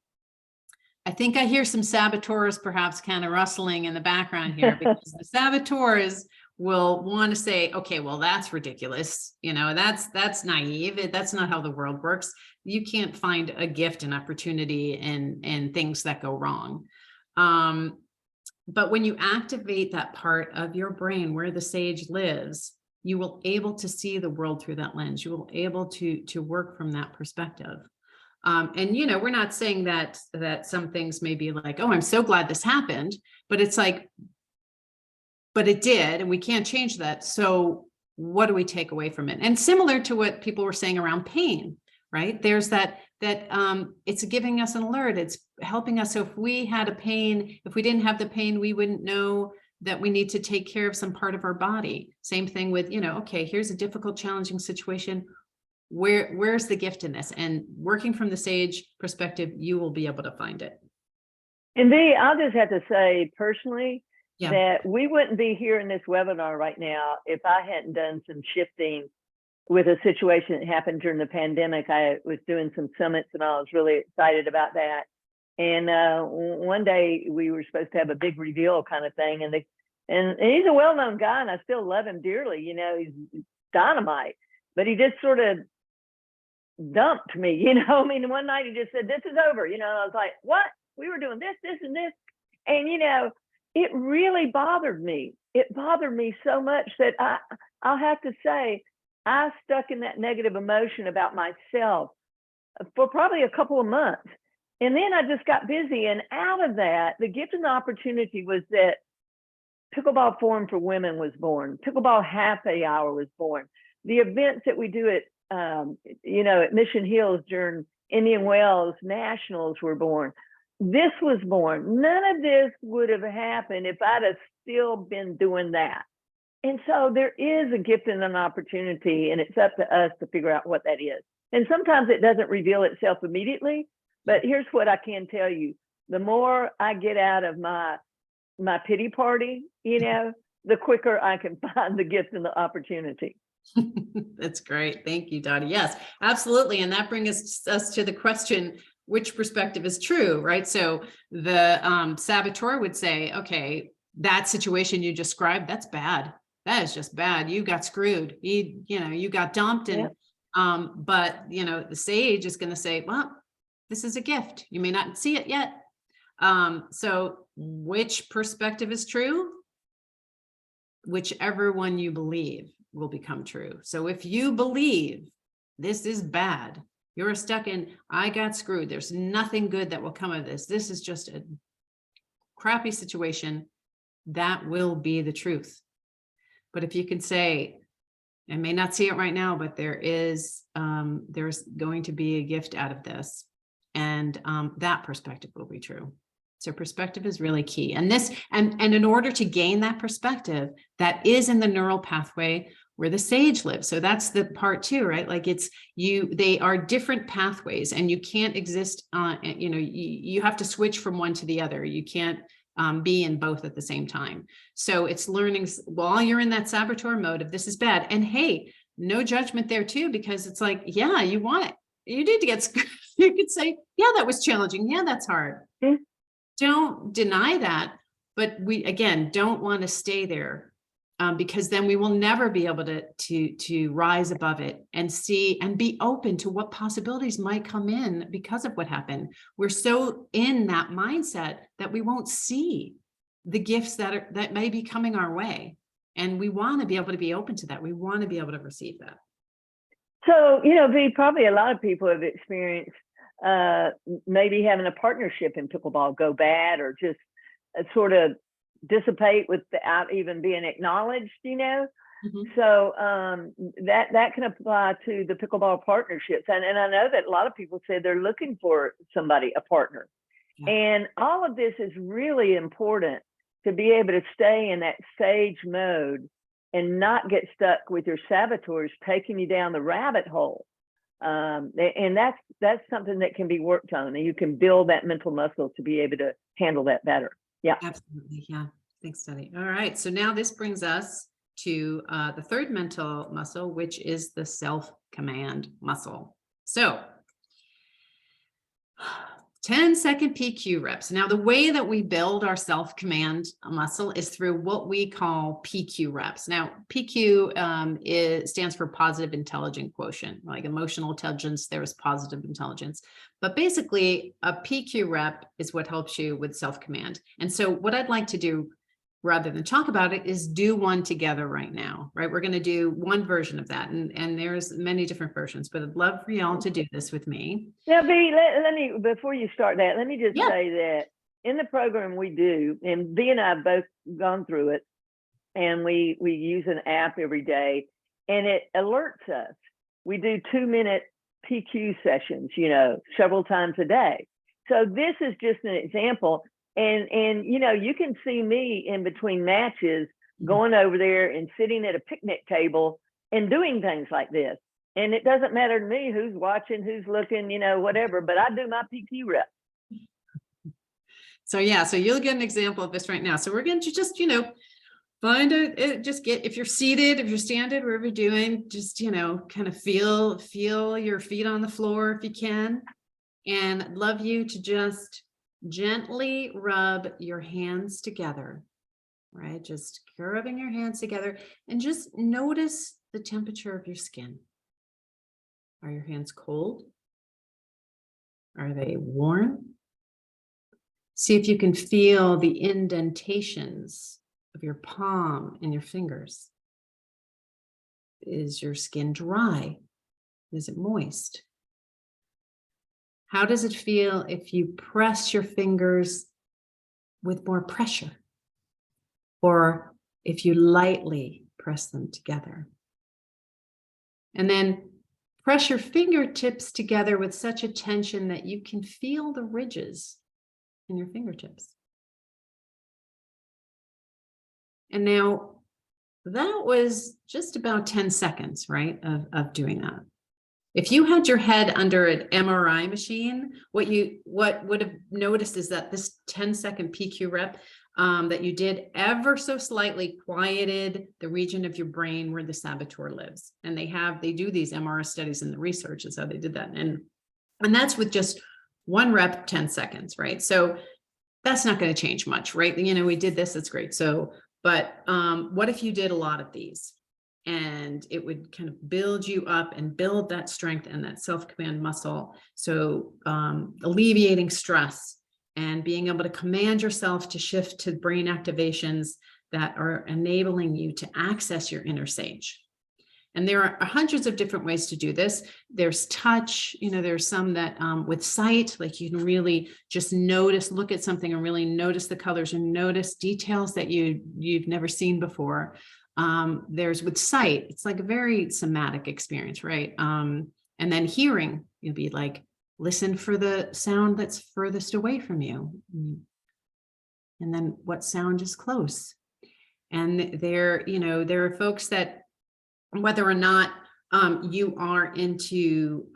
I think I hear some saboteurs perhaps kind of rustling in the background here, because the saboteurs will want to say, okay, well, that's ridiculous. You know, that's naive. That's not how the world works. You can't find a gift and opportunity in things that go wrong. But when you activate that part of your brain where the sage lives, you will able to see the world through that lens. You will able to work from that perspective. And, you know, we're not saying that some things may be like, oh, I'm so glad this happened, but it's like, but it did, and we can't change that. So what do we take away from it? And similar to what people were saying around pain, right? There's that it's giving us an alert. It's helping us. So if we had a pain, if we didn't have the pain, we wouldn't know that we need to take care of some part of our body. Same thing with, you know, okay, here's a difficult, challenging situation. Where's the gift in this? And working from the sage perspective, you will be able to find it. And V, I'll just have to say personally, Yeah. that we wouldn't be here in this webinar right now if I hadn't done some shifting with a situation that happened during the pandemic. I was doing some summits and I was really excited about that. And one day we were supposed to have a big reveal kind of thing. And he's a well-known guy and I still love him dearly. You know, he's dynamite, but he just sort of dumped me, you know. I mean, one night he just said, this is over, you know. I was like, what? We were doing this, this, and this. And, you know, it really bothered me. It bothered me so much that I'll have to say, I stuck in that negative emotion about myself for probably a couple of months. And then I just got busy. And out of that, the gift and the opportunity was that Pickleball Forum for Women was born. Pickleball Happy Hour was born. The events that we do at, you know, at Mission Hills during Indian Wells Nationals were born. This was born. None of this would have happened if I'd have still been doing that. And so there is a gift and an opportunity, and it's up to us to figure out what that is. And sometimes it doesn't reveal itself immediately, but here's what I can tell you. The more I get out of my pity party, you know, the quicker I can find the gift and the opportunity. That's great. Thank you, Dottie. Yes, absolutely. And that brings us to the question, which perspective is true, right? So the saboteur would say, okay, that situation you described, that's bad. That is just bad. You got screwed. You got dumped. And but you know, the sage is going to say, well, this is a gift. You may not see it yet. So which perspective is true? Whichever one you believe will become true. So if you believe this is bad, you're stuck in, I got screwed, there's nothing good that will come of this, this is just a crappy situation, that will be the truth. But if you can say, I may not see it right now, but there's going to be a gift out of this, and that perspective will be true. So perspective is really key. And this, and in order to gain that perspective, that is in the neural pathway where the sage lives. So that's the part too, right? Like they are different pathways, and you can't exist you know, you have to switch from one to the other. You can't be in both at the same time. So it's learning while you're in that saboteur mode of this is bad. And hey, no judgment there too, because it's like, yeah, you want it. You need to get, you could say, yeah, that was challenging. Yeah, that's hard. Mm-hmm. Don't deny that, but we, again, don't want to stay there because then we will never be able to rise above it and see and be open to what possibilities might come in because of what happened. We're so in that mindset that we won't see the gifts that may be coming our way. And we want to be able to be open to that. We want to be able to receive that. So, you know, V, probably a lot of people have experienced maybe having a partnership in pickleball go bad, or just sort of dissipate without even being acknowledged, you know. Mm-hmm. So that can apply to the pickleball partnerships. And I know that a lot of people say they're looking for somebody, a partner. Yeah. And all of this is really important to be able to stay in that sage mode and not get stuck with your saboteurs taking you down the rabbit hole. And that's something that can be worked on, and you can build that mental muscle to be able to handle that better. Yeah, absolutely. Yeah, thanks, Dottie. All right, so now this brings us to the third mental muscle, which is the self-command muscle. So 10-second PQ reps. Now, the way that we build our self-command muscle is through what we call PQ reps. Now, PQ stands for positive intelligent quotient, like emotional intelligence, there is positive intelligence. But basically, a PQ rep is what helps you with self-command. And so what I'd like to do, rather than talk about it, is do one together right now, right? We're going to do one version of that. And there's many different versions, but I'd love for y'all to do this with me. Now, B, let me, before you start that, let me just Yeah. say that in the program we do, and B and I have both gone through it, and we use an app every day, and it alerts us. We do 2-minute PQ sessions, you know, several times a day. So this is just an example. And you know, you can see me in between matches going over there and sitting at a picnic table and doing things like this. And it doesn't matter to me who's watching, who's looking, you know, whatever, but I do my PQ rep. So yeah, so you'll get an example of this right now. So we're going to just, you know, find it, just get, if you're seated, if you're standing, wherever you're doing, just, you know, kind of feel your feet on the floor if you can. And I'd love you to just gently rub your hands together, right? Just rubbing your hands together and just notice the temperature of your skin. Are your hands cold? Are they warm? See if you can feel the indentations of your palm and your fingers. Is your skin dry? Is it moist? How does it feel if you press your fingers with more pressure? Or if you lightly press them together? And then press your fingertips together with such a tension that you can feel the ridges in your fingertips. And now that was just about 10 seconds, right, of doing that. If you had your head under an MRI machine, what would have noticed is that this 10-second PQ rep that you did ever so slightly quieted the region of your brain where the saboteur lives. And they do these MRI studies in the research is how they did that. And that's with just one rep, 10 seconds, right? So that's not going to change much, right? You know, we did this, it's great. So, but what if you did a lot of these? And it would kind of build you up and build that strength and that self-command muscle. So alleviating stress and being able to command yourself to shift to brain activations that are enabling you to access your inner sage. And there are hundreds of different ways to do this. There's touch, you know, there's some that with sight, like you can really just look at something and really notice the colors and notice details that you've never seen before. There's with sight, it's like a very somatic experience, right? And then hearing, you'd be like, listen for the sound that's furthest away from you. And then what sound is close? And there are folks that, whether or not you are into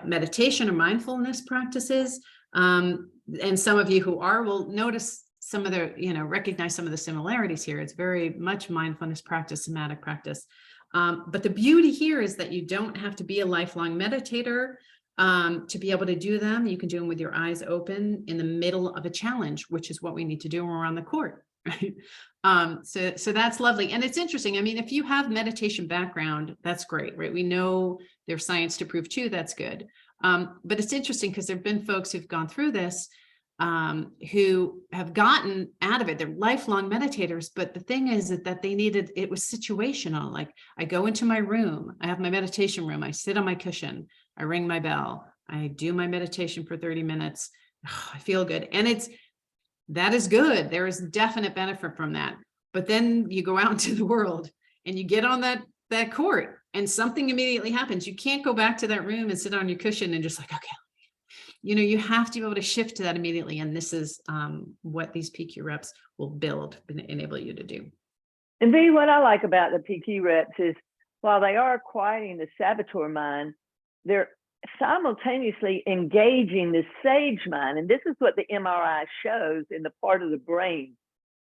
meditation or mindfulness practices, and some of you who are will notice some of the, recognize some of the similarities here. It's very much mindfulness practice, somatic practice. But the beauty here is that you don't have to be a lifelong meditator to be able to do them. You can do them with your eyes open in the middle of a challenge, which is what we need to do when we're on the court, right? So that's lovely. And it's interesting. I mean, if you have meditation background, that's great, right? We know there's science to prove too, that's good. But it's interesting because there've been folks who've gone through this who have gotten out of it. They're lifelong meditators, but the thing is that it was situational. Like I go into my room, I have my meditation room, I sit on my cushion, I ring my bell, I do my meditation for 30 minutes. Oh, I feel good. And that is good. There is definite benefit from that. But then you go out into the world and you get on that court and something immediately happens. You can't go back to that room and sit on your cushion and just like, okay, you have to be able to shift to that immediately. And this is what these PQ reps will enable you to do. And B, what I like about the PQ reps is while they are quieting the saboteur mind, they're simultaneously engaging the sage mind. And this is what the MRI shows in the part of the brain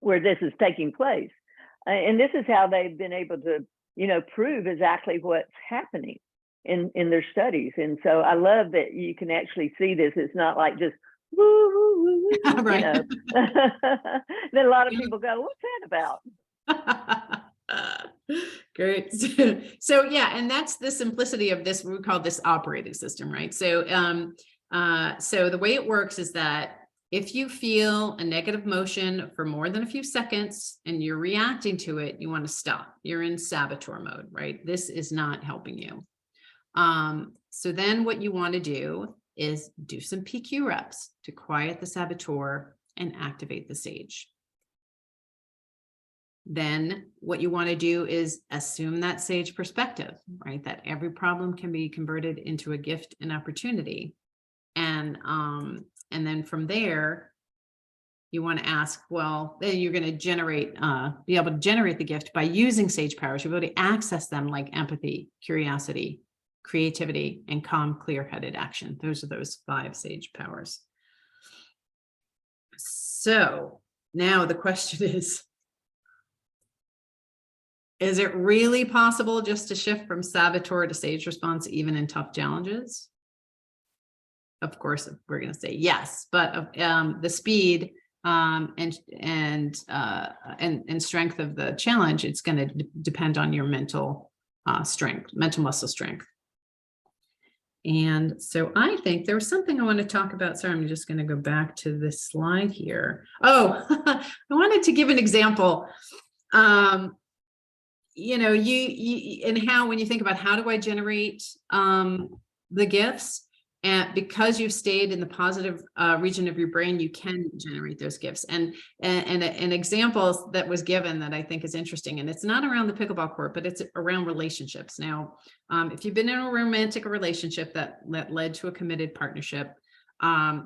where this is taking place. And this is how they've been able to, prove exactly what's happening in their studies. And so I love that you can actually see this. It's not like just woo, woo, woo, woo, you Right. know. Then a lot of people go, what's that about? Great. So yeah, and that's the simplicity of this. We call this operating system, right? So so the way it works is that if you feel a negative motion for more than a few seconds and you're reacting to it, you want to stop. You're in saboteur mode, right? This is not helping you. So then what you want to do is do some PQ reps to quiet the saboteur and activate the sage. Then what you want to do is assume that sage perspective, right? That every problem can be converted into a gift and opportunity. And then from there, you want to ask, well, then you're going to generate, be able to generate the gift by using sage powers. You'll be able to access them like empathy, curiosity, creativity, and calm, clear-headed action. Those are those 5 sage powers. So now the question is it really possible just to shift from saboteur to sage response, even in tough challenges? Of course, we're going to say yes, but the speed and strength of the challenge, it's going to depend on your mental strength, mental muscle strength. And so I think there was something I want to talk about. Sorry, I'm just going to go back to this slide here. Oh, I wanted to give an example. You know, and how, when you think about how do I generate the gifts, and because you've stayed in the positive region of your brain, you can generate those gifts. And an example that was given that I think is interesting, and it's not around the pickleball court, but it's around relationships. Now, if you've been in a romantic relationship that led to a committed partnership,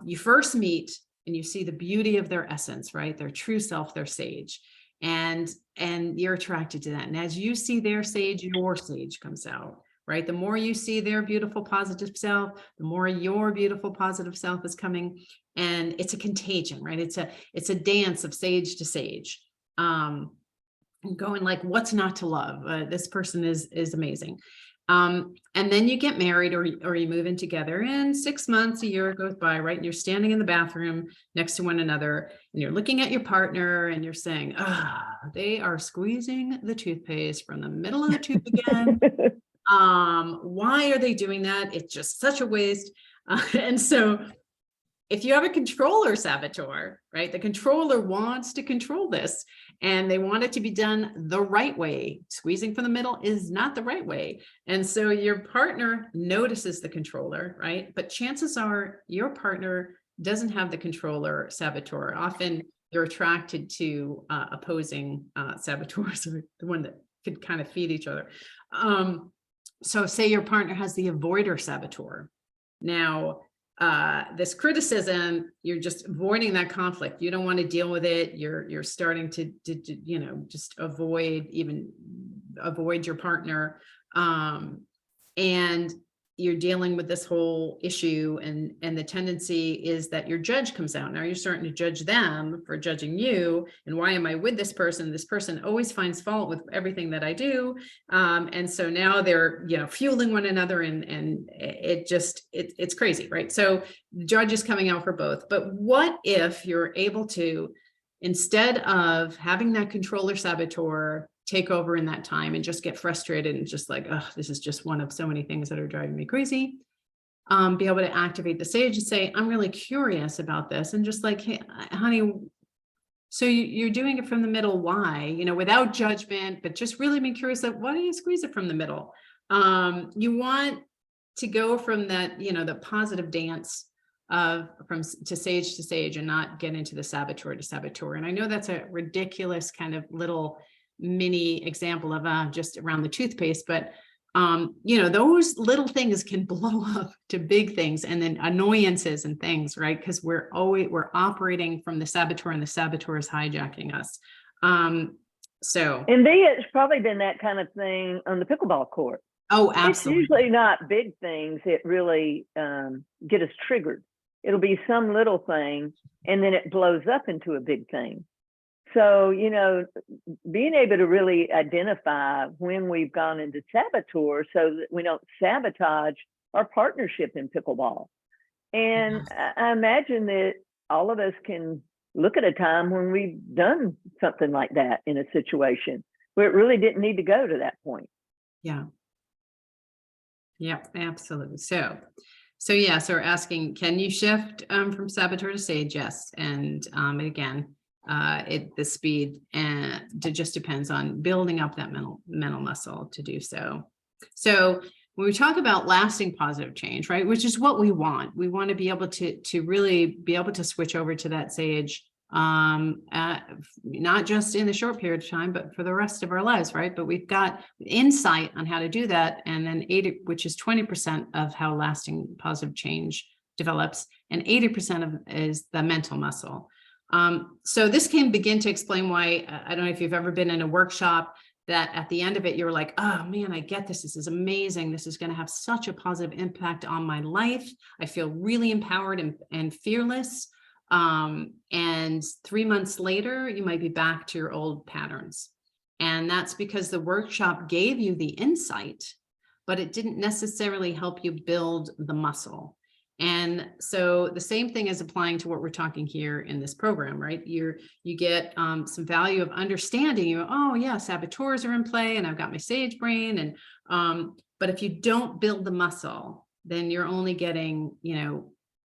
you first meet and you see the beauty of their essence, right? Their true self, their sage. And you're attracted to that. And as you see their sage, your sage comes out, right? The more you see their beautiful, positive self, the more your beautiful, positive self is coming. And it's a contagion, right? It's a dance of sage to sage. Going like, what's not to love? This person is amazing. And then you get married or you move in together, and 6 months, a year goes by, right? And you're standing in the bathroom next to one another and you're looking at your partner and you're saying, they are squeezing the toothpaste from the middle of the tube again. Why are they doing that? It's just such a waste. And so if you have a controller saboteur, right, the controller wants to control this and they want it to be done the right way. Squeezing from the middle is not the right way. And so your partner notices the controller, right? But chances are your partner doesn't have the controller saboteur. Often they're attracted to opposing saboteurs, or the one that could kind of feed each other. So say your partner has the avoider saboteur. Now, this criticism, you're just avoiding that conflict. You don't want to deal with it. You're starting to you know, just avoid your partner. And you're dealing with this whole issue, and the tendency is that your judge comes out. Now you're starting to judge them for judging you. And why am I with this person? This person always finds fault with everything that I do. And so now they're, you know, fueling one another, and it's crazy, right? So the judge is coming out for both. But what if you're able to, instead of having that controller saboteur take over in that time and just get frustrated and just like, oh, this is just one of so many things that are driving me crazy, be able to activate the sage and say, I'm really curious about this. And just like, hey, honey, so you're doing it from the middle. Why? You know, without judgment, but just really being curious, like, why do you squeeze it from the middle? You want to go from that, you know, the positive dance to sage and not get into the saboteur to saboteur. And I know that's a ridiculous kind of little mini example of just around the toothpaste, but you know, those little things can blow up to big things, and then annoyances and things, right? Because we're operating from the saboteur, and the saboteur is hijacking us. So And it's probably been that kind of thing on the pickleball court. oh, absolutely. It's usually not big things that really get us triggered. It'll be some little thing, and then it blows up into a big thing. So, you know, being able to really identify when we've gone into saboteur so that we don't sabotage our partnership in pickleball. And I imagine that all of us can look at a time when we've done something like that in a situation where it really didn't need to go to that point. Yeah. Yep, absolutely. So yeah, so we're asking, can you shift from saboteur to sage? Yes. And again, the speed and it just depends on building up that mental muscle to do so. So when we talk about lasting positive change, right, which is what we want to be able to really be able to switch over to that sage, not just in the short period of time, but for the rest of our lives, right? But we've got insight on how to do that, and then 80, which is 20% of how lasting positive change develops, and 80% of is the mental muscle. So this can begin to explain why, I don't know if you've ever been in a workshop that at the end of it, you're like, oh man, I get this. This is amazing. This is going to have such a positive impact on my life. I feel really empowered and fearless. And 3 months later, you might be back to your old patterns. And that's because the workshop gave you the insight, but it didn't necessarily help you build the muscle. And so the same thing is applying to what we're talking here in this program, right? You get some value of understanding. Oh yeah, saboteurs are in play, and I've got my sage brain. And but if you don't build the muscle, then you're only getting,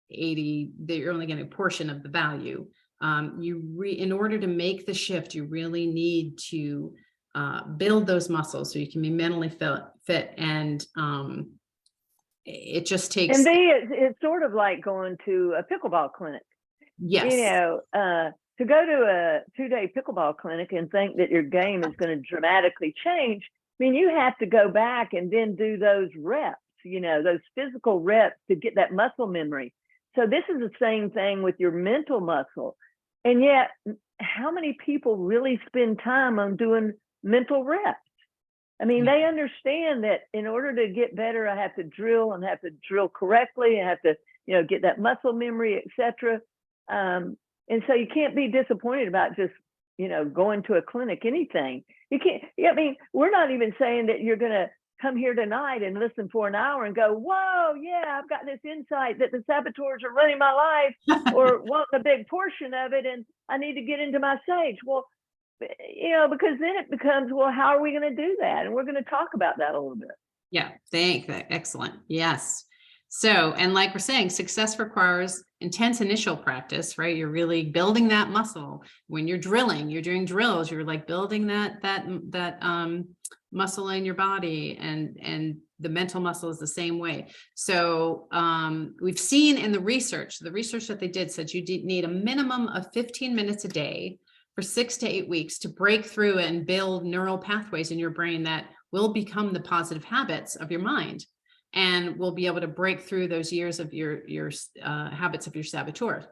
80. You're only getting a portion of the value. In order to make the shift, you really need to build those muscles so you can be mentally fit, and it just takes. And it's sort of like going to a pickleball clinic. Yes. To go to a 2-day pickleball clinic and think that your game is going to dramatically change, I mean, you have to go back and then do those reps, those physical reps to get that muscle memory. So this is the same thing with your mental muscle. And yet, how many people really spend time on doing mental reps? I mean, they understand that in order to get better, I have to drill and have to drill correctly and have to, get that muscle memory, etc. And so you can't be disappointed about just, going to a clinic, anything. You can't, I mean, we're not even saying that you're going to come here tonight and listen for an hour and go, whoa, yeah, I've got this insight that the saboteurs are running my life or want a big portion of it, and I need to get into my sage. Well, because then it becomes, well, how are we going to do that? And we're going to talk about that a little bit. Yeah, excellent. Yes. So, and like we're saying, success requires intense initial practice, right? You're really building that muscle. When you're drilling, you're doing drills, you're like building that muscle in your body, and the mental muscle is the same way. So we've seen in the research that they did said you need a minimum of 15 minutes a day for 6 to 8 weeks to break through and build neural pathways in your brain that will become the positive habits of your mind, and will be able to break through those years of your habits of your saboteur.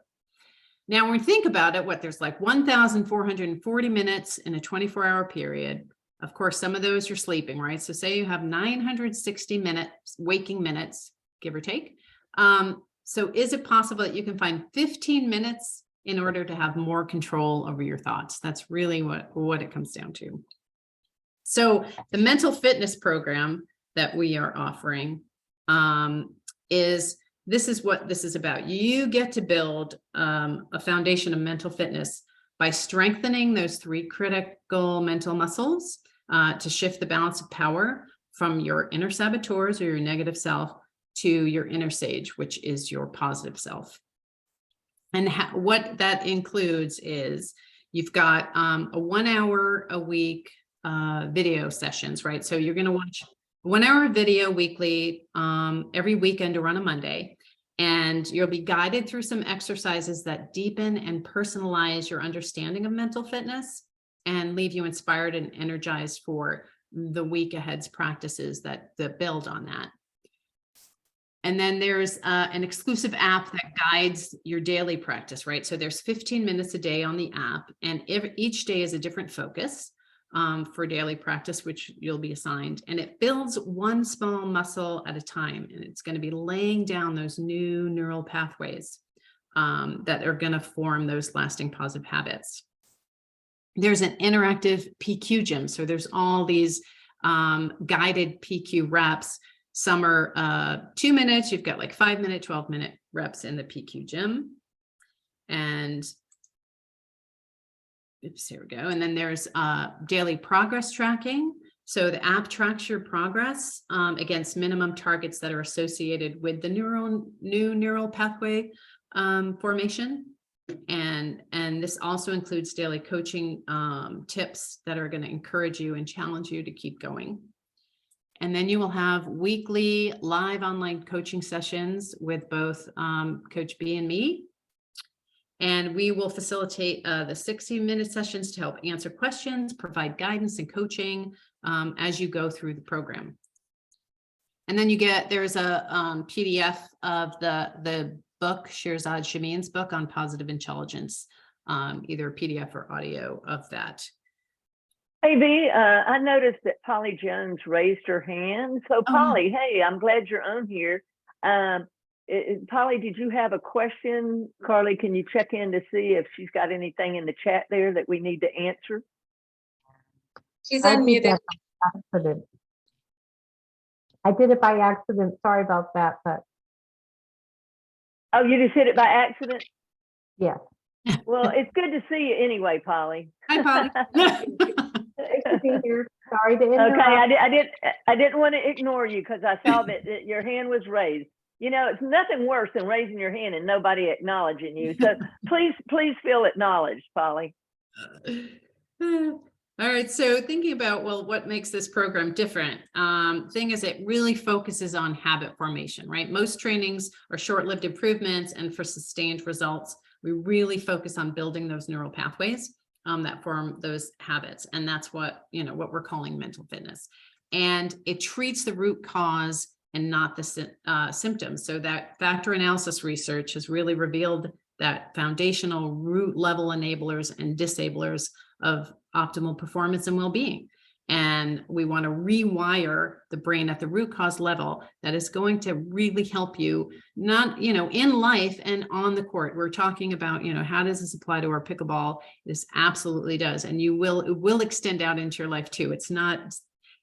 Now, when we think about it, there's like 1,440 minutes in a 24-hour period. Of course, some of those you're sleeping, right? So say you have 960 minutes, waking minutes, give or take. So is it possible that you can find 15 minutes in order to have more control over your thoughts? That's really what it comes down to. So the mental fitness program that we are offering this is what this is about. You get to build a foundation of mental fitness by strengthening those 3 critical mental muscles to shift the balance of power from your inner saboteurs or your negative self to your inner sage, which is your positive self. And what that includes is you've got a 1 hour a week video sessions, right? So you're going to watch 1 hour video weekly every weekend or on a Monday. And you'll be guided through some exercises that deepen and personalize your understanding of mental fitness and leave you inspired and energized for the week ahead's practices that build on that. And then there's an exclusive app that guides your daily practice, right? So there's 15 minutes a day on the app, and each day is a different focus for daily practice, which you'll be assigned. And it builds one small muscle at a time. And it's going to be laying down those new neural pathways that are going to form those lasting positive habits. There's an interactive PQ gym. So there's all these guided PQ reps Some are 2 minutes. You've got like 5-minute, 12-minute reps in the PQ gym. And oops, here we go. And then there's daily progress tracking. So the app tracks your progress against minimum targets that are associated with the new neural pathway formation. And this also includes daily coaching tips that are going to encourage you and challenge you to keep going. And then you will have weekly live online coaching sessions with both Coach B and me. And we will facilitate the 60-minute sessions to help answer questions, provide guidance and coaching as you go through the program. And then there's a PDF of the book, Shirzad Shamin's book on positive intelligence, either PDF or audio of that. Hey, V, I noticed that Polly Jones raised her hand. So Polly, hey, I'm glad you're on here. Polly, did you have a question? Carly, can you check in to see if she's got anything in the chat there that we need to answer? She's I did unmuted. that by accident. I did it by accident. Sorry about that, but Oh, you just hit it by accident? yeah. Well, it's good to see you anyway, Polly. Hi, Polly. Great to be here. Sorry to interrupt. Okay, I didn't want to ignore you because I saw that your hand was raised. You know, it's nothing worse than raising your hand and nobody acknowledging you. So please feel acknowledged, Polly. All right, so thinking about, well, what makes this program different? Thing is, it really focuses on habit formation, right? Most trainings are short-lived improvements, and for sustained results, we really focus on building those neural pathways that form those habits. And that's what we're calling mental fitness. And it treats the root cause and not the symptoms. So that factor analysis research has really revealed that foundational root level enablers and disablers of optimal performance and well-being. And we want to rewire the brain at the root cause level that is going to really help you, not, in life and on the court. We're talking about, how does this apply to our pickleball? This absolutely does. And it will extend out into your life too. It's not,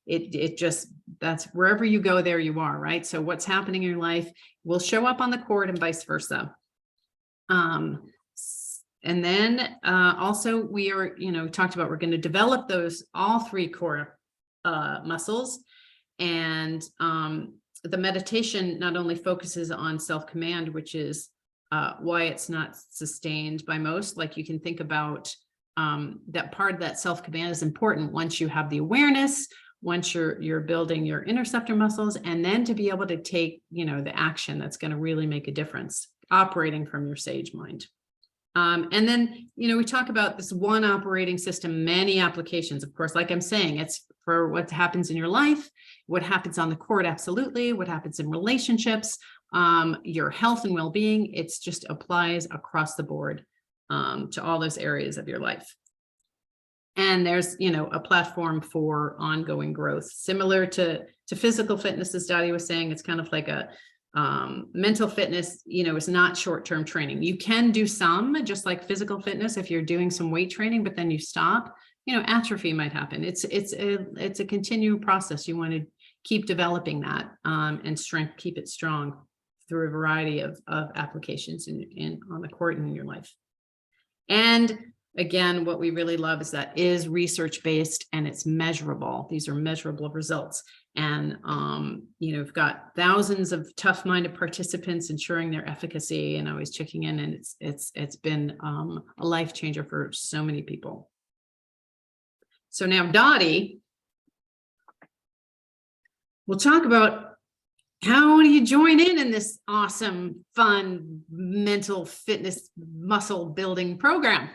it just, that's wherever you go, there you are, right? So what's happening in your life will show up on the court and vice versa. And then also we are, talked about, we're going to develop all 3 core muscles. And the meditation not only focuses on self-command, which is why it's not sustained by most. Like, you can think about that part of that self-command is important once you have the awareness, once you're building your interceptor muscles, and then to be able to take, the action that's going to really make a difference, operating from your sage mind. And then, we talk about this one operating system, many applications. Of course, like I'm saying, it's for what happens in your life, what happens on the court, absolutely, what happens in relationships, your health and well-being. It's just applies across the board to all those areas of your life. And there's, a platform for ongoing growth, similar to physical fitness, as Dottie was saying. It's kind of like a mental fitness, is not short-term training. You can do some, just like physical fitness, if you're doing some weight training, but then you stop, atrophy might happen. It's a continual process. You want to keep developing that and keep it strong through a variety of applications on the court and in your life. And again, what we really love is that is research-based and it's measurable. These are measurable results. And, we've got thousands of tough-minded participants ensuring their efficacy and always checking in. And it's been a life changer for so many people. So now, Dottie, we'll talk about how do you join in this awesome, fun, mental fitness, muscle building program?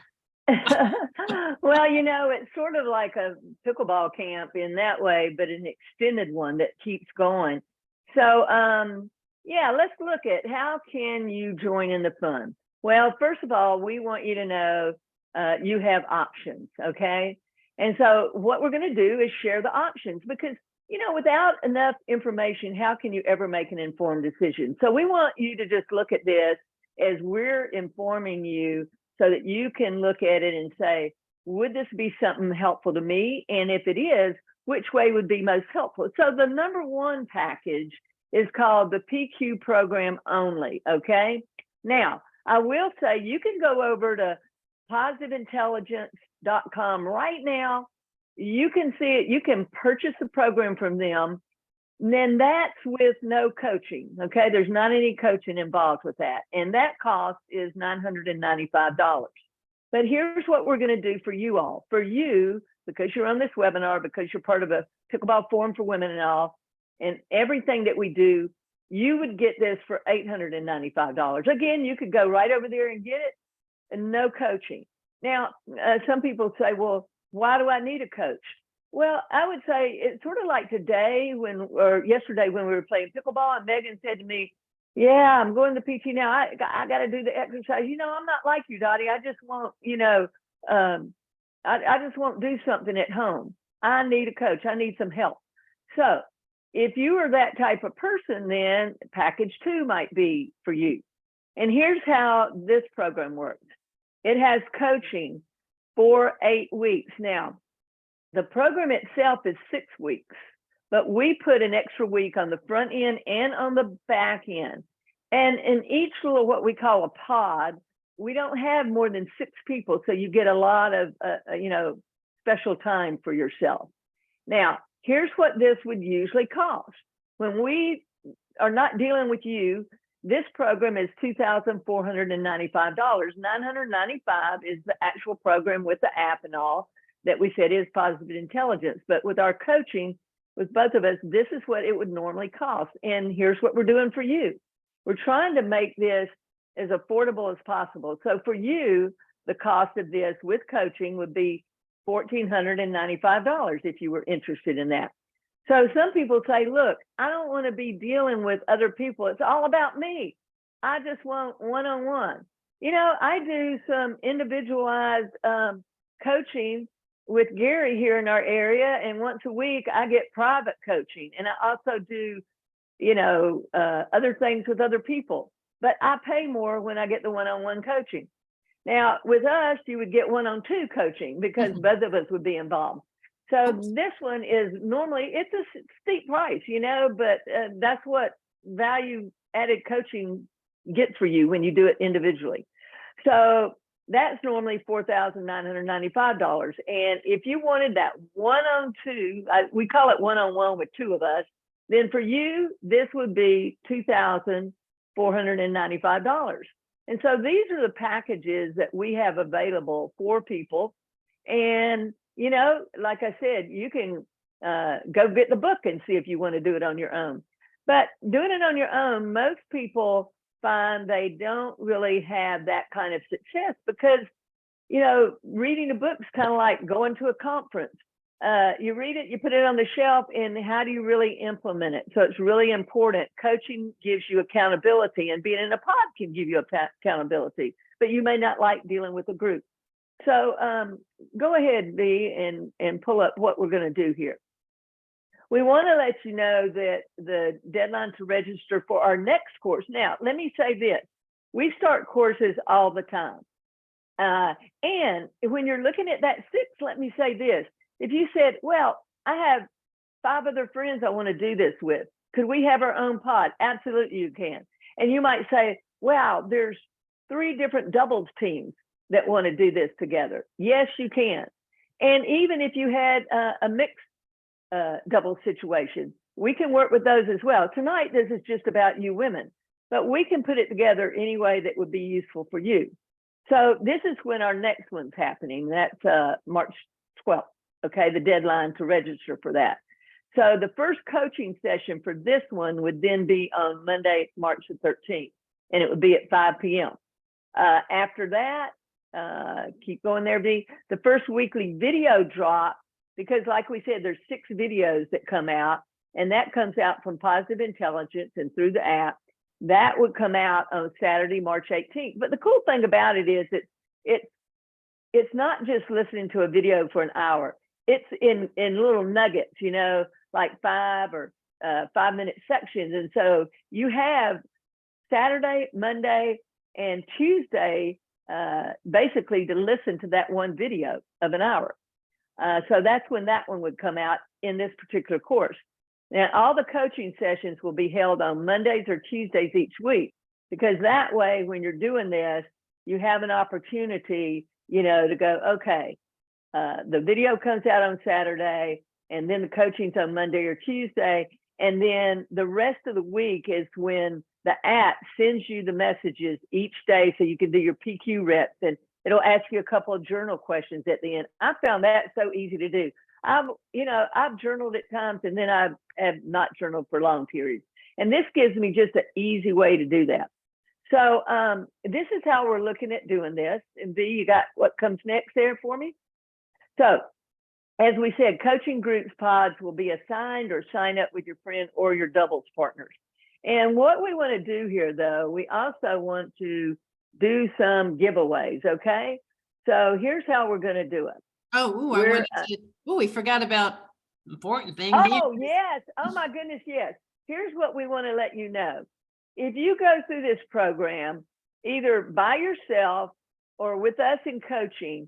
Well, it's sort of like a pickleball camp in that way, but an extended one that keeps going. So, let's look at how can you join in the fun? Well, first of all, we want you to know you have options, okay? And so what we're going to do is share the options because, without enough information, how can you ever make an informed decision? So we want you to just look at this as we're informing you so that you can look at it and say, would this be something helpful to me? And if it is, which way would be most helpful. So the number one package is called the PQ program only, okay? Now, I will say you can go over to positiveintelligence.com right now. You can see it, you can purchase the program from them. And then that's with no coaching, okay? There's not any coaching involved with that. And that cost is $995. But here's what we're going to do for you all. For you, because you're on this webinar, because you're part of a pickleball forum for women and all, and everything that we do, you would get this for $895. Again, you could go right over there and get it, and no coaching. Now, some people say, well, why do I need a coach? Well, I would say it's sort of like today or yesterday when we were playing pickleball, and Megan said to me, yeah, I'm going to PT now. I got to do the exercise. You know, I'm not like you, Dottie. I just want, I just won't do something at home. I need a coach. I need some help. So if you are that type of person, then package 2 might be for you. And here's how this program works. It has coaching for 8 weeks. Now, the program itself is 6 weeks, but we put an extra week on the front end and on the back end. And in each little, what we call a pod, we don't have more than 6 people. So you get a lot of, special time for yourself. Now, here's what this would usually cost. When we are not dealing with you, this program is $2,495. $995 is the actual program with the app and all that we said is Positive Intelligence. But with our coaching, with both of us, this is what it would normally cost. And here's what we're doing for you. We're trying to make this as affordable as possible. So for you, the cost of this with coaching would be $1,495 if you were interested in that. So some people say, look, I don't want to be dealing with other people. It's all about me. I just want one-on-one. I do some individualized coaching with Gary here in our area. And once a week, I get private coaching. And I also do, other things with other people. But I pay more when I get the one-on-one coaching. Now, with us, you would get 1-on-2 coaching because both of us would be involved. So this one is normally, it's a steep price, but that's what value added coaching gets for you when you do it individually. So that's normally $4,995. And if you wanted that 1-on-2, we call it 1-on-1 with 2 of us, then for you, this would be $2,495. And so these are the packages that we have available for people. And, like I said, you can go get the book and see if you want to do it on your own. But doing it on your own, most people find they don't really have that kind of success because, reading a book is kind of like going to a conference. You read it, you put it on the shelf, and how do you really implement it? So it's really important. Coaching gives you accountability, and being in a pod can give you accountability, but you may not like dealing with a group. So go ahead, Bea, and pull up what we're going to do here. We want to let you know that the deadline to register for our next course. Now, let me say this. We start courses all the time. And when you're looking at that 6, let me say this. If you said, well, I have 5 other friends I want to do this with, could we have our own pod? Absolutely, you can. And you might say, wow, there's 3 different doubles teams that want to do this together. Yes, you can. And even if you had a mixed double situation, we can work with those as well. Tonight, this is just about you women, but we can put it together any way that would be useful for you. So this is when our next one's happening. That's March 12th. Okay, the deadline to register for that. So the first coaching session for this one would then be on Monday, March the 13th, and it would be at 5 p.m. After that, keep going there, Bea. The first weekly video drop, because like we said, there's 6 videos that come out, and that comes out from Positive Intelligence and through the app. That would come out on Saturday, March 18th. But the cool thing about it is that it's not just listening to a video for an hour. It's in little nuggets, like 5 or 5-minute sections. And so you have Saturday, Monday, and Tuesday basically to listen to that one video of an hour. So that's when that one would come out in this particular course. Now, all the coaching sessions will be held on Mondays or Tuesdays each week, because that way, when you're doing this, you have an opportunity, to go, okay, the video comes out on Saturday, and then the coaching's on Monday or Tuesday. And then the rest of the week is when the app sends you the messages each day so you can do your PQ reps, and it'll ask you a couple of journal questions at the end. I found that so easy to do. I've journaled at times, and then I have not journaled for long periods. And this gives me just an easy way to do that. So this is how we're looking at doing this. And V, you got what comes next there for me? So as we said, coaching groups pods will be assigned or sign up with your friend or your doubles partners. And what we want to do here, though, we also want to do some giveaways, okay? So here's how we're going to do it. We forgot about important thing. Oh, yes. Oh, my goodness, yes. Here's what we want to let you know. If you go through this program, either by yourself or with us in coaching,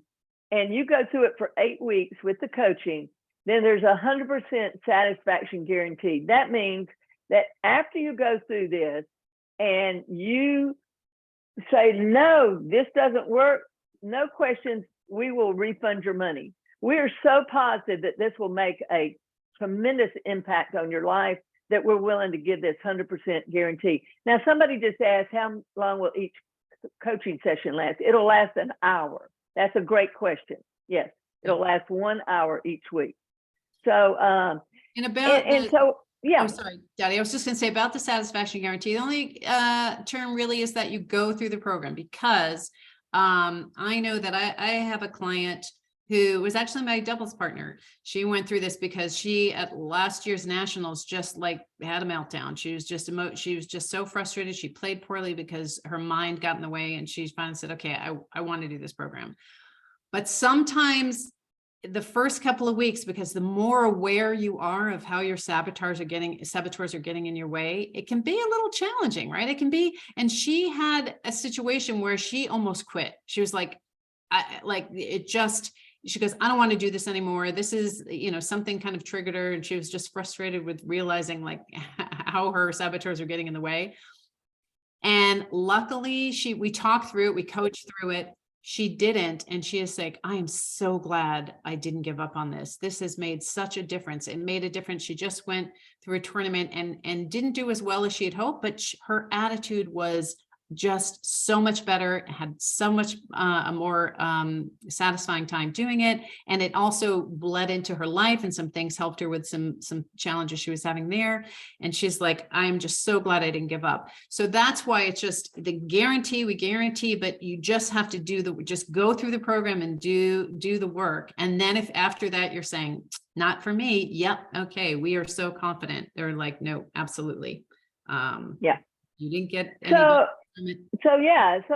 and you go through it for 8 weeks with the coaching, then there's 100% satisfaction guaranteed. That means that after you go through this and you say, no, this doesn't work, no questions, we will refund your money. We are so positive that this will make a tremendous impact on your life that we're willing to give this 100% guarantee. Now, somebody just asked, how long will each coaching session last? It'll last an hour. That's a great question. Yes, it'll last 1 hour each week. So, yeah. Oh, sorry, Dottie. I was just going to say about the satisfaction guarantee. The only term really is that you go through the program, because I know that I have a client who was actually my doubles partner. She went through this because she, at last year's nationals, just like had a meltdown. She was just so frustrated. She played poorly because her mind got in the way, and she finally said, okay, I want to do this program. But sometimes the first couple of weeks, because the more aware you are of how your saboteurs are getting in your way, it can be a little challenging, right? It can be. And she had a situation where she almost quit. She was like, she goes, I don't want to do this anymore. This is, something kind of triggered her, and she was just frustrated with realizing like how her saboteurs are getting in the way. And luckily we talked through it, we coached through it. She didn't. And she is like, I am so glad I didn't give up on this. This has made such a difference. It made a difference. She just went through a tournament and didn't do as well as she had hoped, but her attitude was just so much better, had so much a more satisfying time doing it. And it also bled into her life, and some things helped her with some challenges she was having there. And she's like, I'm just so glad I didn't give up. So that's why it's just we guarantee, but you just have to just go through the program and do the work. And then if after that you're saying, not for me, yep, okay, we are so confident. They're like, no, absolutely. Yeah. You didn't get any. So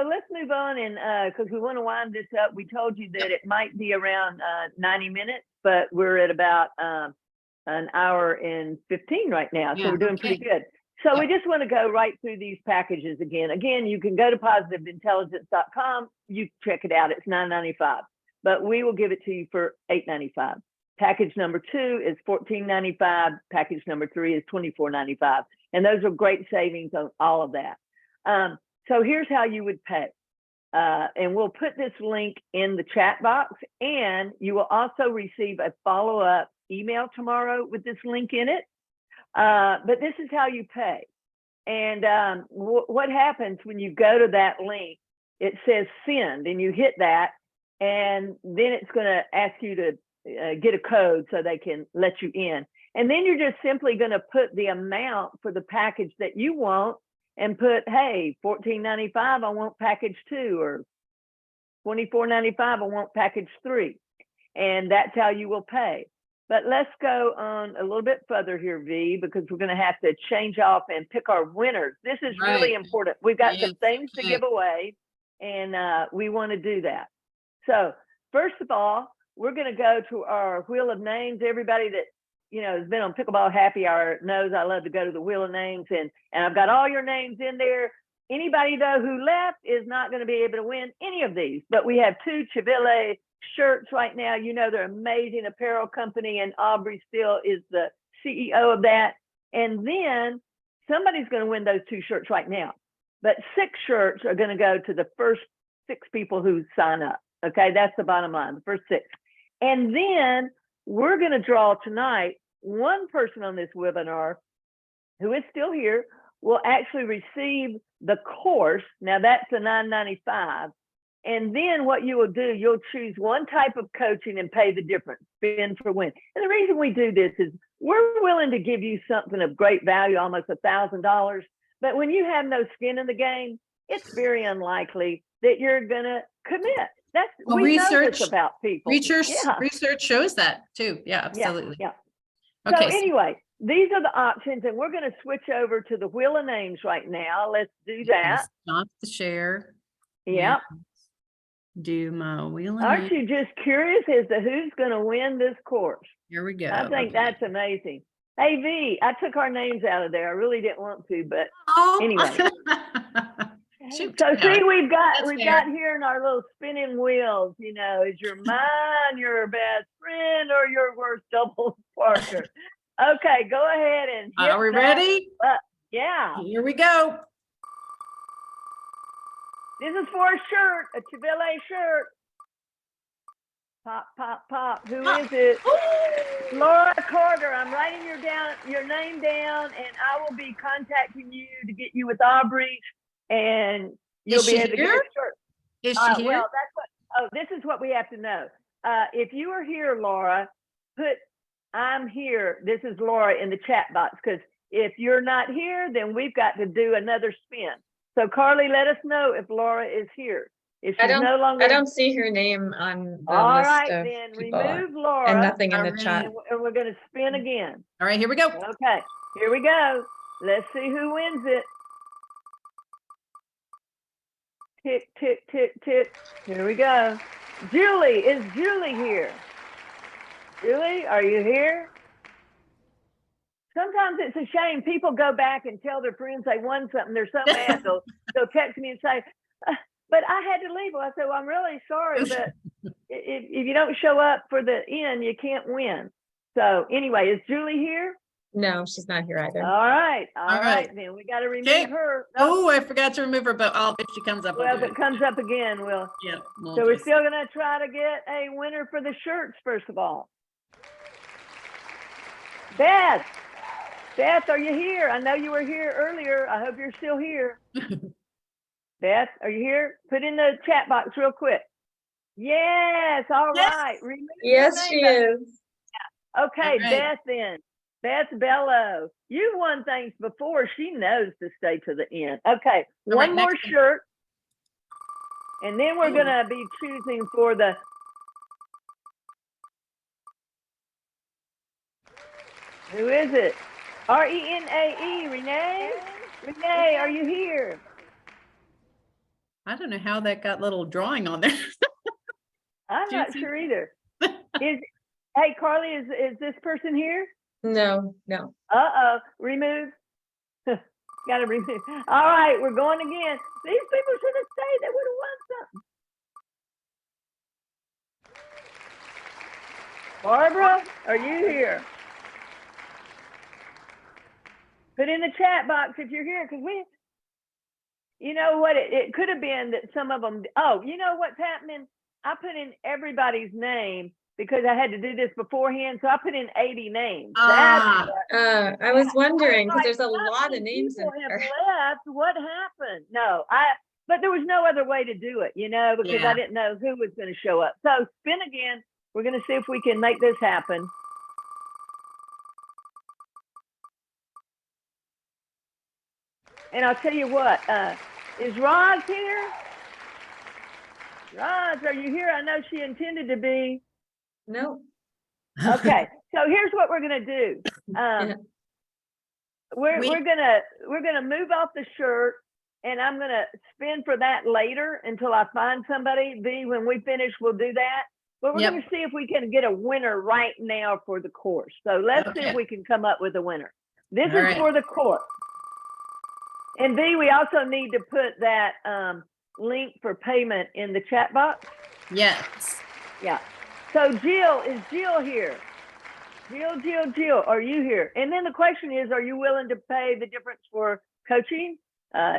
let's move on, and because we want to wind this up. We told you that it might be around 90 minutes, but we're at about an hour and 15 right now. So we're doing pretty good. So we just want to go right through these packages again. Again, you can go to positiveintelligence.com. You check it out. It's $9.95, but we will give it to you for $8.95. Package number 2 is $14.95. Package number 3 is $24.95. And those are great savings on all of that. So here's how you would pay. And we'll put this link in the chat box, and you will also receive a follow-up email tomorrow with this link in it. But this is how you pay. And what happens when you go to that link, it says send, and you hit that, and then it's going to ask you to get a code so they can let you in. And then you're just simply going to put the amount for the package that you want, and put, hey, $14.95, I want package 2, or $24.95, I want package 3. And that's how you will pay. But let's go on a little bit further here, V, because we're going to have to change off and pick our winners. This is really important. We've got some things to give away, and we want to do that. So first of all, we're going to go to our wheel of names. Everybody that has been on Pickleball Happy Hour knows I love to go to the wheel of names, and I've got all your names in there. Anybody though who left is not going to be able to win any of these, but we have 2 shirts right now. You know, they're amazing apparel company, and Aubrey still is the CEO of that. And then somebody's going to win those 2 shirts right now. But 6 shirts are going to go to the first 6 people who sign up. Okay, that's the bottom line, the first 6. And then we're going to draw tonight one person on this webinar who is still here will actually receive the course. Now that's the $9.95. And then what you will do, you'll choose one type of coaching and pay the difference, spin for win. And the reason we do this is we're willing to give you something of great value, almost $1,000. But when you have no skin in the game, it's very unlikely that you're going to commit. That's Well, we know research- this about people. Research shows that too. Yeah, absolutely. Yeah. Okay. So anyway, these are the options, and we're going to switch over to the wheel of names right now. Let's do that. Stop the share. Yeah. Do my wheel. of Aren't names. you just curious as to who's going to win this course? Here we go. I think Okay. that's amazing. Hey, V, I took our names out of there. I really didn't want to, but Oh. anyway. Shoot, So yeah, see, we've that's got here in our little spinning wheels, you know, is your mind your best friend or your worst double partner? Okay, go ahead and hit Are we that. ready? Yeah, Here we go. this is for a shirt, a Chevelle shirt. Pop, pop, pop. Who Pop. is it? Ooh. Laura Carter. I'm writing your name down, and I will be contacting you to get you with Aubrey, and you'll Is be she able to get here? a shirt. Is she here? Well, that's what. Oh, this is what we have to know. If you are here, Laura, put "I'm here." This is Laura in the chat box, because if you're not here, then we've got to do another spin. So Carly, let us know if Laura is here. If she's no longer, I don't see her name on the all list right, of then people, remove Laura, and nothing in the Alright. chat. and we're going to spin again. All right, here we go. Okay, here we go. Let's see who wins it. Tick, tick, tick, tick. Here we go. Julie, is Julie here? Julie, are you here? Sometimes it's a shame. People go back and tell their friends they won something. They're so mad. They'll text me and say, but I had to leave. Well, I said, well, I'm really sorry, but if you don't show up for the end, you can't win. So anyway, is Julie here? No, she's not here either. All right. All All right. right. Then we got to remove Okay. her. No, Oh, I forgot to remove her, but if she comes up, well, I'll if do it it. comes up again, we'll. Yeah. we'll So we're just- still going to try to get a winner for the shirts, first of all. Beth, are you here? I know you were here earlier. I hope you're still here. Beth, are you here? Put in the chat box real quick. Yes, all Yes. right. Remove your Yes, she name. is. Okay, All right. Beth then. Beth Bello. You won things before. She knows to stay to the end. Okay, All right, one more next one. shirt. And then we're Ooh. going to be choosing for the. Who is it? Renae? Renee? Renee, are you here? I don't know how that got little drawing on there. I'm not Juicy. sure either. Hey, Carly, is this person here? No. Uh-oh, remove. Got to remove. All right, we're going again. These people should have stayed. They would have won something. Barbara, are you here? Put in the chat box if you're here, because you know what, it could have been that some of them, oh, you know what's happening? I put in everybody's name because I had to do this beforehand, so I put in 80 names. Ah. I was wondering, because there's a How lot many of names in people have there. left? What happened? No, but there was no other way to do it, because Yeah. I didn't know who was going to show up. So spin again. We're going to see if we can make this happen. And I'll tell you what, is Roz here? Roz, are you here? I know she intended to be. No. Okay, so here's what we're gonna do. We're gonna move off the shirt, and I'm gonna spin for that later until I find somebody. V, when we finish, we'll do that. But we're Yep. gonna see if we can get a winner right now for the course. So let's see Okay. if we can come up with a winner. This All is right. for the course. And V, we also need to put that link for payment in the chat box. Yes. Yeah. So Jill, is Jill here? Jill, are you here? And then the question is, are you willing to pay the difference for coaching?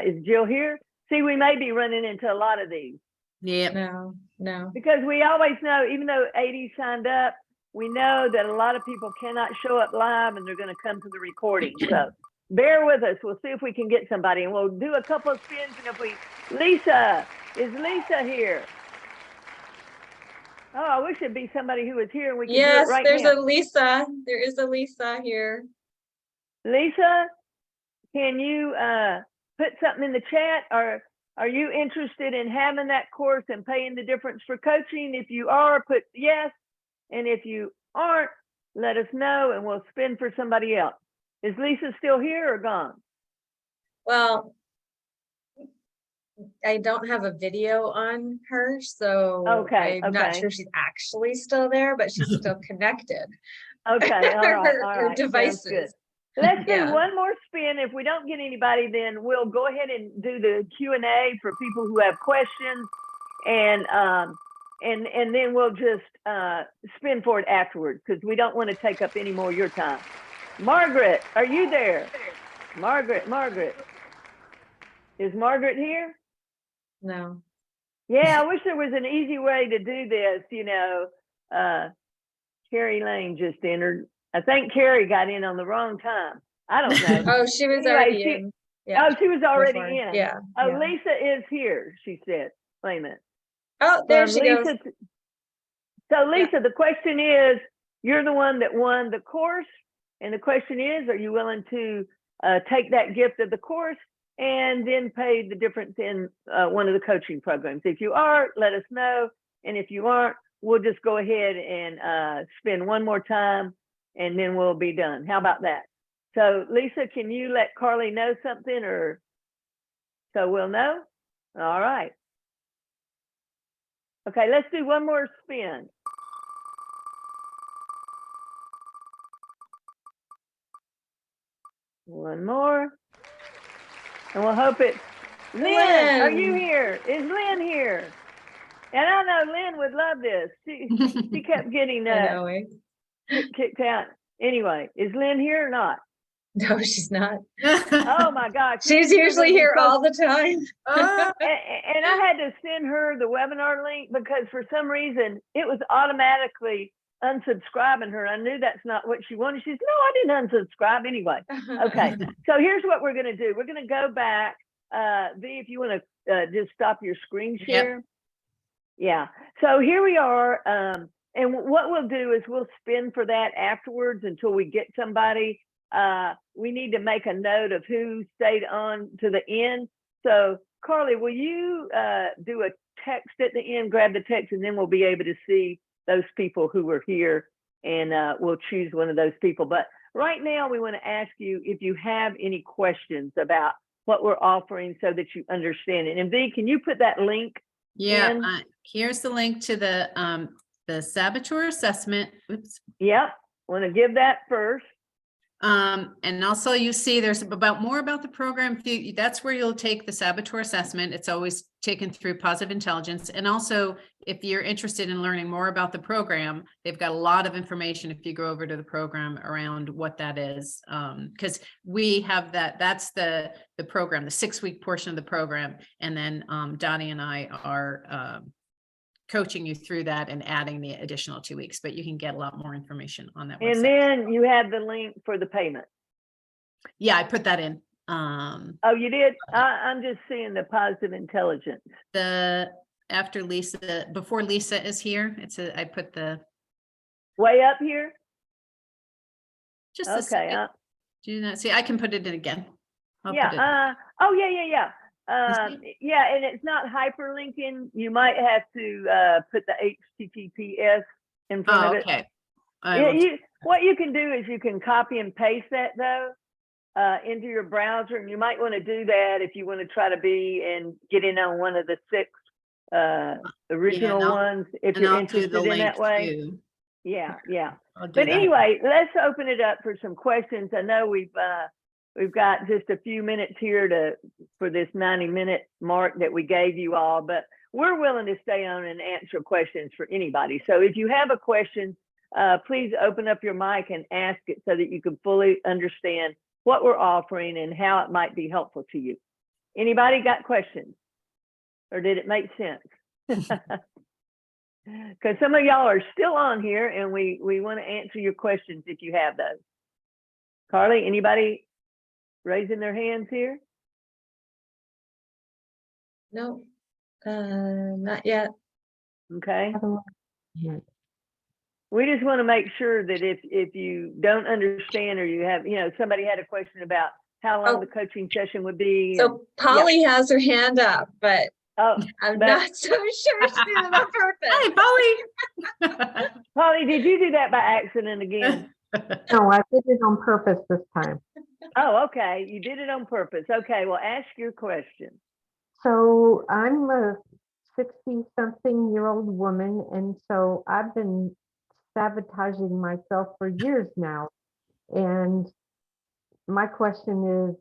Is Jill here? See, we may be running into a lot of these Yeah. No. because we always know, even though 80 signed up, we know that a lot of people cannot show up live and they're going to come to the recording. So bear with us. We'll see if we can get somebody, and we'll do a couple of spins. And if we, Lisa, is Lisa here? Oh, I wish it'd be somebody who was here and we could do Yes, it right there's now. a Lisa. There is a Lisa here. Lisa, can you put something in the chat? Or are you interested in having that course and paying the difference for coaching? If you are, put yes. And if you aren't, let us know and we'll spin for somebody else. Is Lisa still here or gone? Well, I don't have a video on her, so Okay, I'm not okay. sure she's actually still there, but she's still connected. Okay, all right, Her- all her right. Sounds devices. good. Let's do Yeah. one more spin. If we don't get anybody, then we'll go ahead and do the Q&A for people who have questions, and then we'll just spin for it afterwards because we don't want to take up any more of your time. Margaret, are you there? Margaret. Is Margaret here? No. Yeah, I wish there was an easy way to do this, Carrie Lane just entered. I think Carrie got in on the wrong time. I don't know. Oh, she was Anyway, already she- in. Yeah. Oh, she was already before. in. Yeah. Oh, yeah. Lisa is here, she said. Wait a minute. Oh, there From she goes. Lisa So Lisa, the question is, you're the one that won the course. And the question is, are you willing to take that gift of the course and then pay the difference in one of the coaching programs? If you are, let us know. And if you aren't, we'll just go ahead and spin one more time and then we'll be done. How about that? So Lisa, can you let Carly know something, or so we'll know? All right. Okay, let's do one more spin. One more. And we'll hope it's Lynn. Are you Lynn. here? Is Lynn here? And I know Lynn would love this. She kept getting I know, eh? kicked out. Anyway, is Lynn here or not? No, she's not. Oh my gosh. She's Lynn, you're usually gonna be here so- all the time. And I had to send her the webinar link because for some reason it was automatically unsubscribing her. I knew that's not what she wanted. She said, no, I didn't unsubscribe anyway. Okay, so here's what we're going to do. We're going to go back. V, if you want to just stop your screen share. Yeah, so here we are. And what we'll do is we'll spin for that afterwards until we get somebody. We need to make a note of who stayed on to the end. So Carly, will you do a text at the end, grab the text, and then we'll be able to see those people who were here, and we'll choose one of those people. But right now we want to ask you if you have any questions about what we're offering so that you understand it. And V, can you put that link? Yeah, in? here's the link to the saboteur assessment. Oops. Yep, want to give that first. And also you see there's more about the program. That's where you'll take the saboteur assessment. It's always taken through Positive Intelligence. And also, if you're interested in learning more about the program, they've got a lot of information if you go over to the program around what that is. Because we have that's the program, the 6-week portion of the program. And then Dottie and I are coaching you through that and adding the additional 2 weeks, but you can get a lot more information on that And website. then you have the link for the payment. Yeah, I put that in. Oh, you did? I'm just seeing the Positive Intelligence. After Lisa, before Lisa is here, I put the, Way up here? just Okay. do you not see? I can put it in again. I'll put it- Yeah. Oh, yeah. Yeah, and it's not hyperlinking. You might have to put the HTTPS in front Oh, of it. okay. I Yeah, will- what you can do is you can copy and paste that though into your browser, and you might want to do that if you want to try to be and get in on one of the 6 original I'll- ones if and you're I'll do interested the in link that way. too. Yeah. I'll do But that. anyway, let's open it up for some questions. I know we've got just a few minutes here for this 90-minute mark that we gave you all, but we're willing to stay on and answer questions for anybody. So if you have a question, please open up your mic and ask it so that you can fully understand what we're offering and how it might be helpful to you. Anybody got questions? Or did it make sense? Because some of y'all are still on here and we want to answer your questions if you have those. Carly, anybody raising their hands here? No, not yet. Okay. Yeah. We just want to make sure that if you don't understand or you have, somebody had a question about how long Oh. the coaching session would be. So Polly has her hand up, but Oh, I'm but- not so sure she did it on purpose. Hey, Polly. Polly, did you do that by accident again? No, I did it on purpose this time. Oh, okay. You did it on purpose. Okay, well, ask your question. So I'm a 60-something-year-old woman, and so I've been sabotaging myself for years now. And my question is,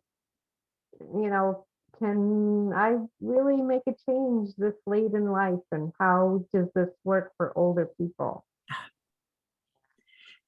can I really make a change this late in life? And how does this work for older people?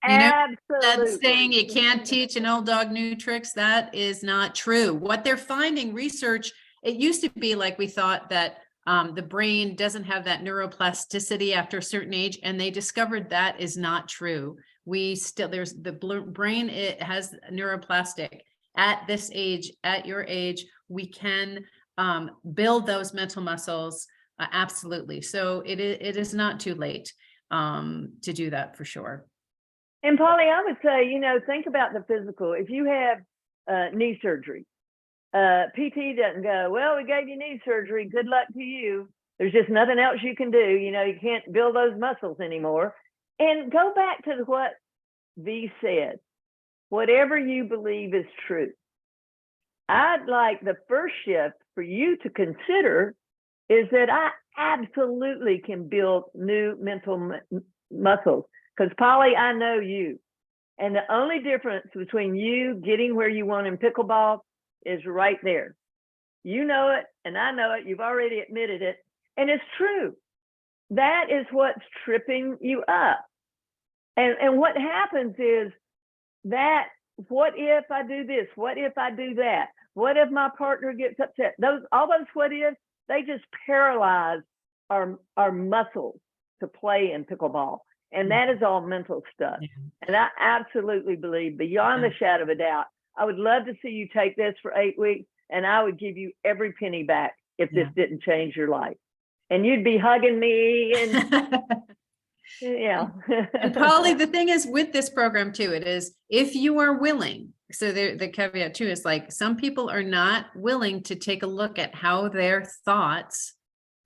You know, Absolutely. that saying you can't teach an old dog new tricks, that is not true. What they're finding research, it used to be like we thought that the brain doesn't have that neuroplasticity after a certain age, and they discovered that is not true. There's the brain, it has neuroplastic. At this age, at your age, we can build those mental muscles, absolutely. So it is not too late to do that for sure. And Polly, I would say, think about the physical. If you have knee surgery, PT doesn't go, well, we gave you knee surgery. Good luck to you. There's just nothing else you can do. You can't build those muscles anymore. And go back to what V said. Whatever you believe is true. I'd like the first shift for you to consider is that I absolutely can build new mental muscles. Because Polly, I know you. And the only difference between you getting where you want in pickleball is right there. You know it, and I know it. You've already admitted it. And it's true. That is what's tripping you up. And what happens is that, what if I do this? What if I do that? What if my partner gets upset? All those what ifs, they just paralyze our muscles to play in pickleball. And that is all mental stuff. Yeah. And I absolutely believe, beyond the shadow of a doubt, I would love to see you take this for 8 weeks, and I would give you every penny back if this didn't change your life. And you'd be hugging me and yeah. And Polly, the thing is with this program too, it is if you are willing. So the caveat too is like some people are not willing to take a look at how their thoughts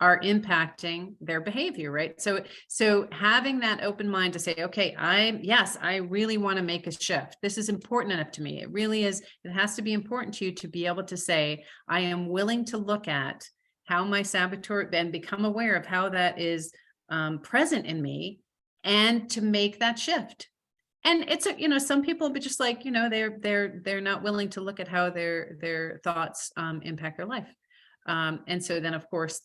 are impacting their behavior, right? So having that open mind to say, okay, I really want to make a shift. This is important enough to me. It really is. It has to be important to you to be able to say, I am willing to look at how my saboteur and become aware of how that is present in me and to make that shift. And it's, some people be just like, they're not willing to look at how their thoughts impact their life. And so then of course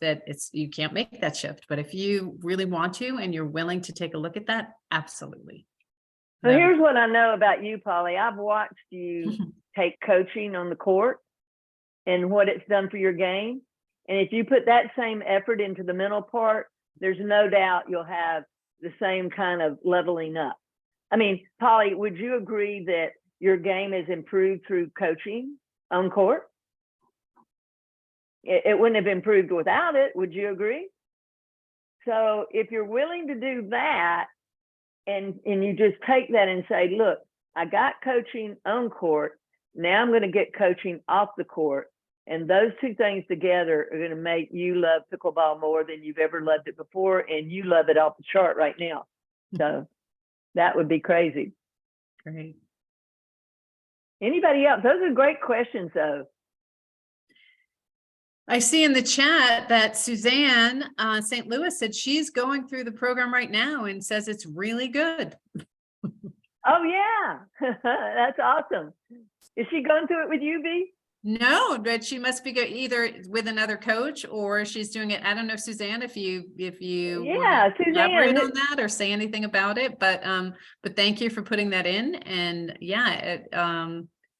you can't make that shift, but if you really want to, and you're willing to take a look at that, absolutely. So here's what I know about you, Polly. I've watched you take coaching on the court and what it's done for your game. And if you put that same effort into the mental part, there's no doubt you'll have the same kind of leveling up. I mean, Polly, would you agree that your game has improved through coaching on court? It wouldn't have improved without it. Would you agree? So if you're willing to do that, and you just take that and say, look, I got coaching on court. Now I'm going to get coaching off the court. And those two things together are going to make you love pickleball more than you've ever loved it before. And you love it off the chart right now. So that would be crazy. Great. Anybody else? Those are great questions, though. I see in the chat that Suzanne St. Louis said she's going through the program right now and says it's really good. Oh, yeah. That's awesome. Is she going through it with you, V? No, but she must be either with another coach or she's doing it. I don't know, Suzanne, if you Yeah, wanna elaborate Suzanne, on that or say anything about it, but thank you for putting that in. And yeah, it,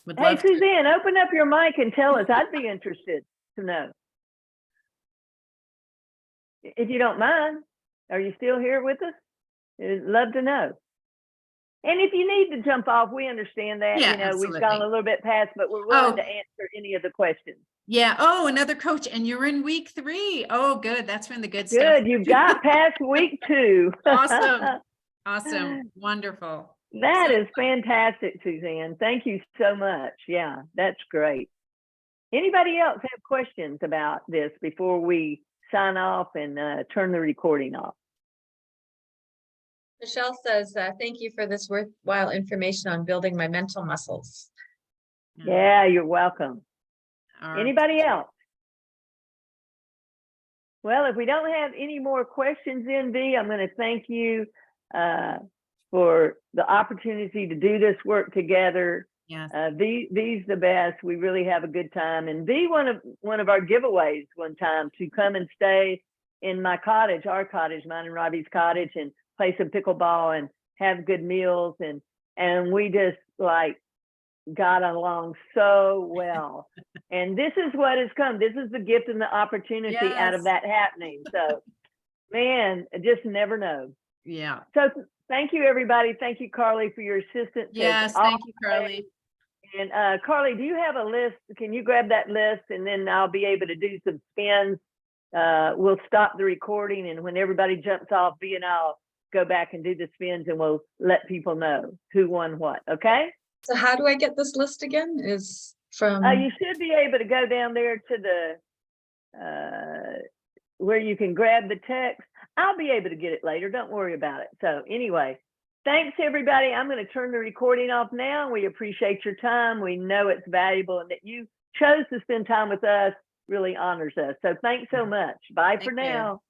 would hey, love to. Suzanne, open up your mic and tell us. I'd be interested to know. If you don't mind, are you still here with us? I'd love to know. And if you need to jump off, we understand that. Yeah, You know, we've absolutely. gone a little bit past, but we're willing Oh. to answer any of the questions. Yeah. Oh, another coach, and you're in week 3. Oh, good. That's when the good stuff. Good, you got past week 2. Awesome. Awesome. Wonderful. That So- is fantastic, Suzanne. Thank you so much. Yeah, that's great. Anybody else have questions about this before we sign off and turn the recording off? Michelle says, thank you for this worthwhile information on building my mental muscles. Yeah, you're welcome. Our- Anybody else? Well, if we don't have any more questions in, V, I'm going to thank you for the opportunity to do this work together. Yes. V's the best. We really have a good time. And V, one of our giveaways one time to come and stay in my cottage, our cottage, mine and Robbie's cottage, and play some pickleball and have good meals. And we just like got along so well. And this is what has come. This is the gift and the opportunity out of Yes. that happening. So, man, I just never know. Yeah. So thank you, everybody. Thank you, Carly, for your assistance. as Yes. Thank you, Carly. and Carly, do you have a list? Can you grab that list and then I'll be able to do some spins? We'll stop the recording, and when everybody jumps off, V and I'll go back and do the spins, and we'll let people know who won what. Okay? So how do I get this list again? Is from You should be able to go down there to the where you can grab the text. I'll be able to get it later. Don't worry about it. So anyway, thanks everybody. I'm going to turn the recording off now. We appreciate your time. We know it's valuable, and that you chose to spend time with us really honors us. So thanks so much. Bye for Thank you. now.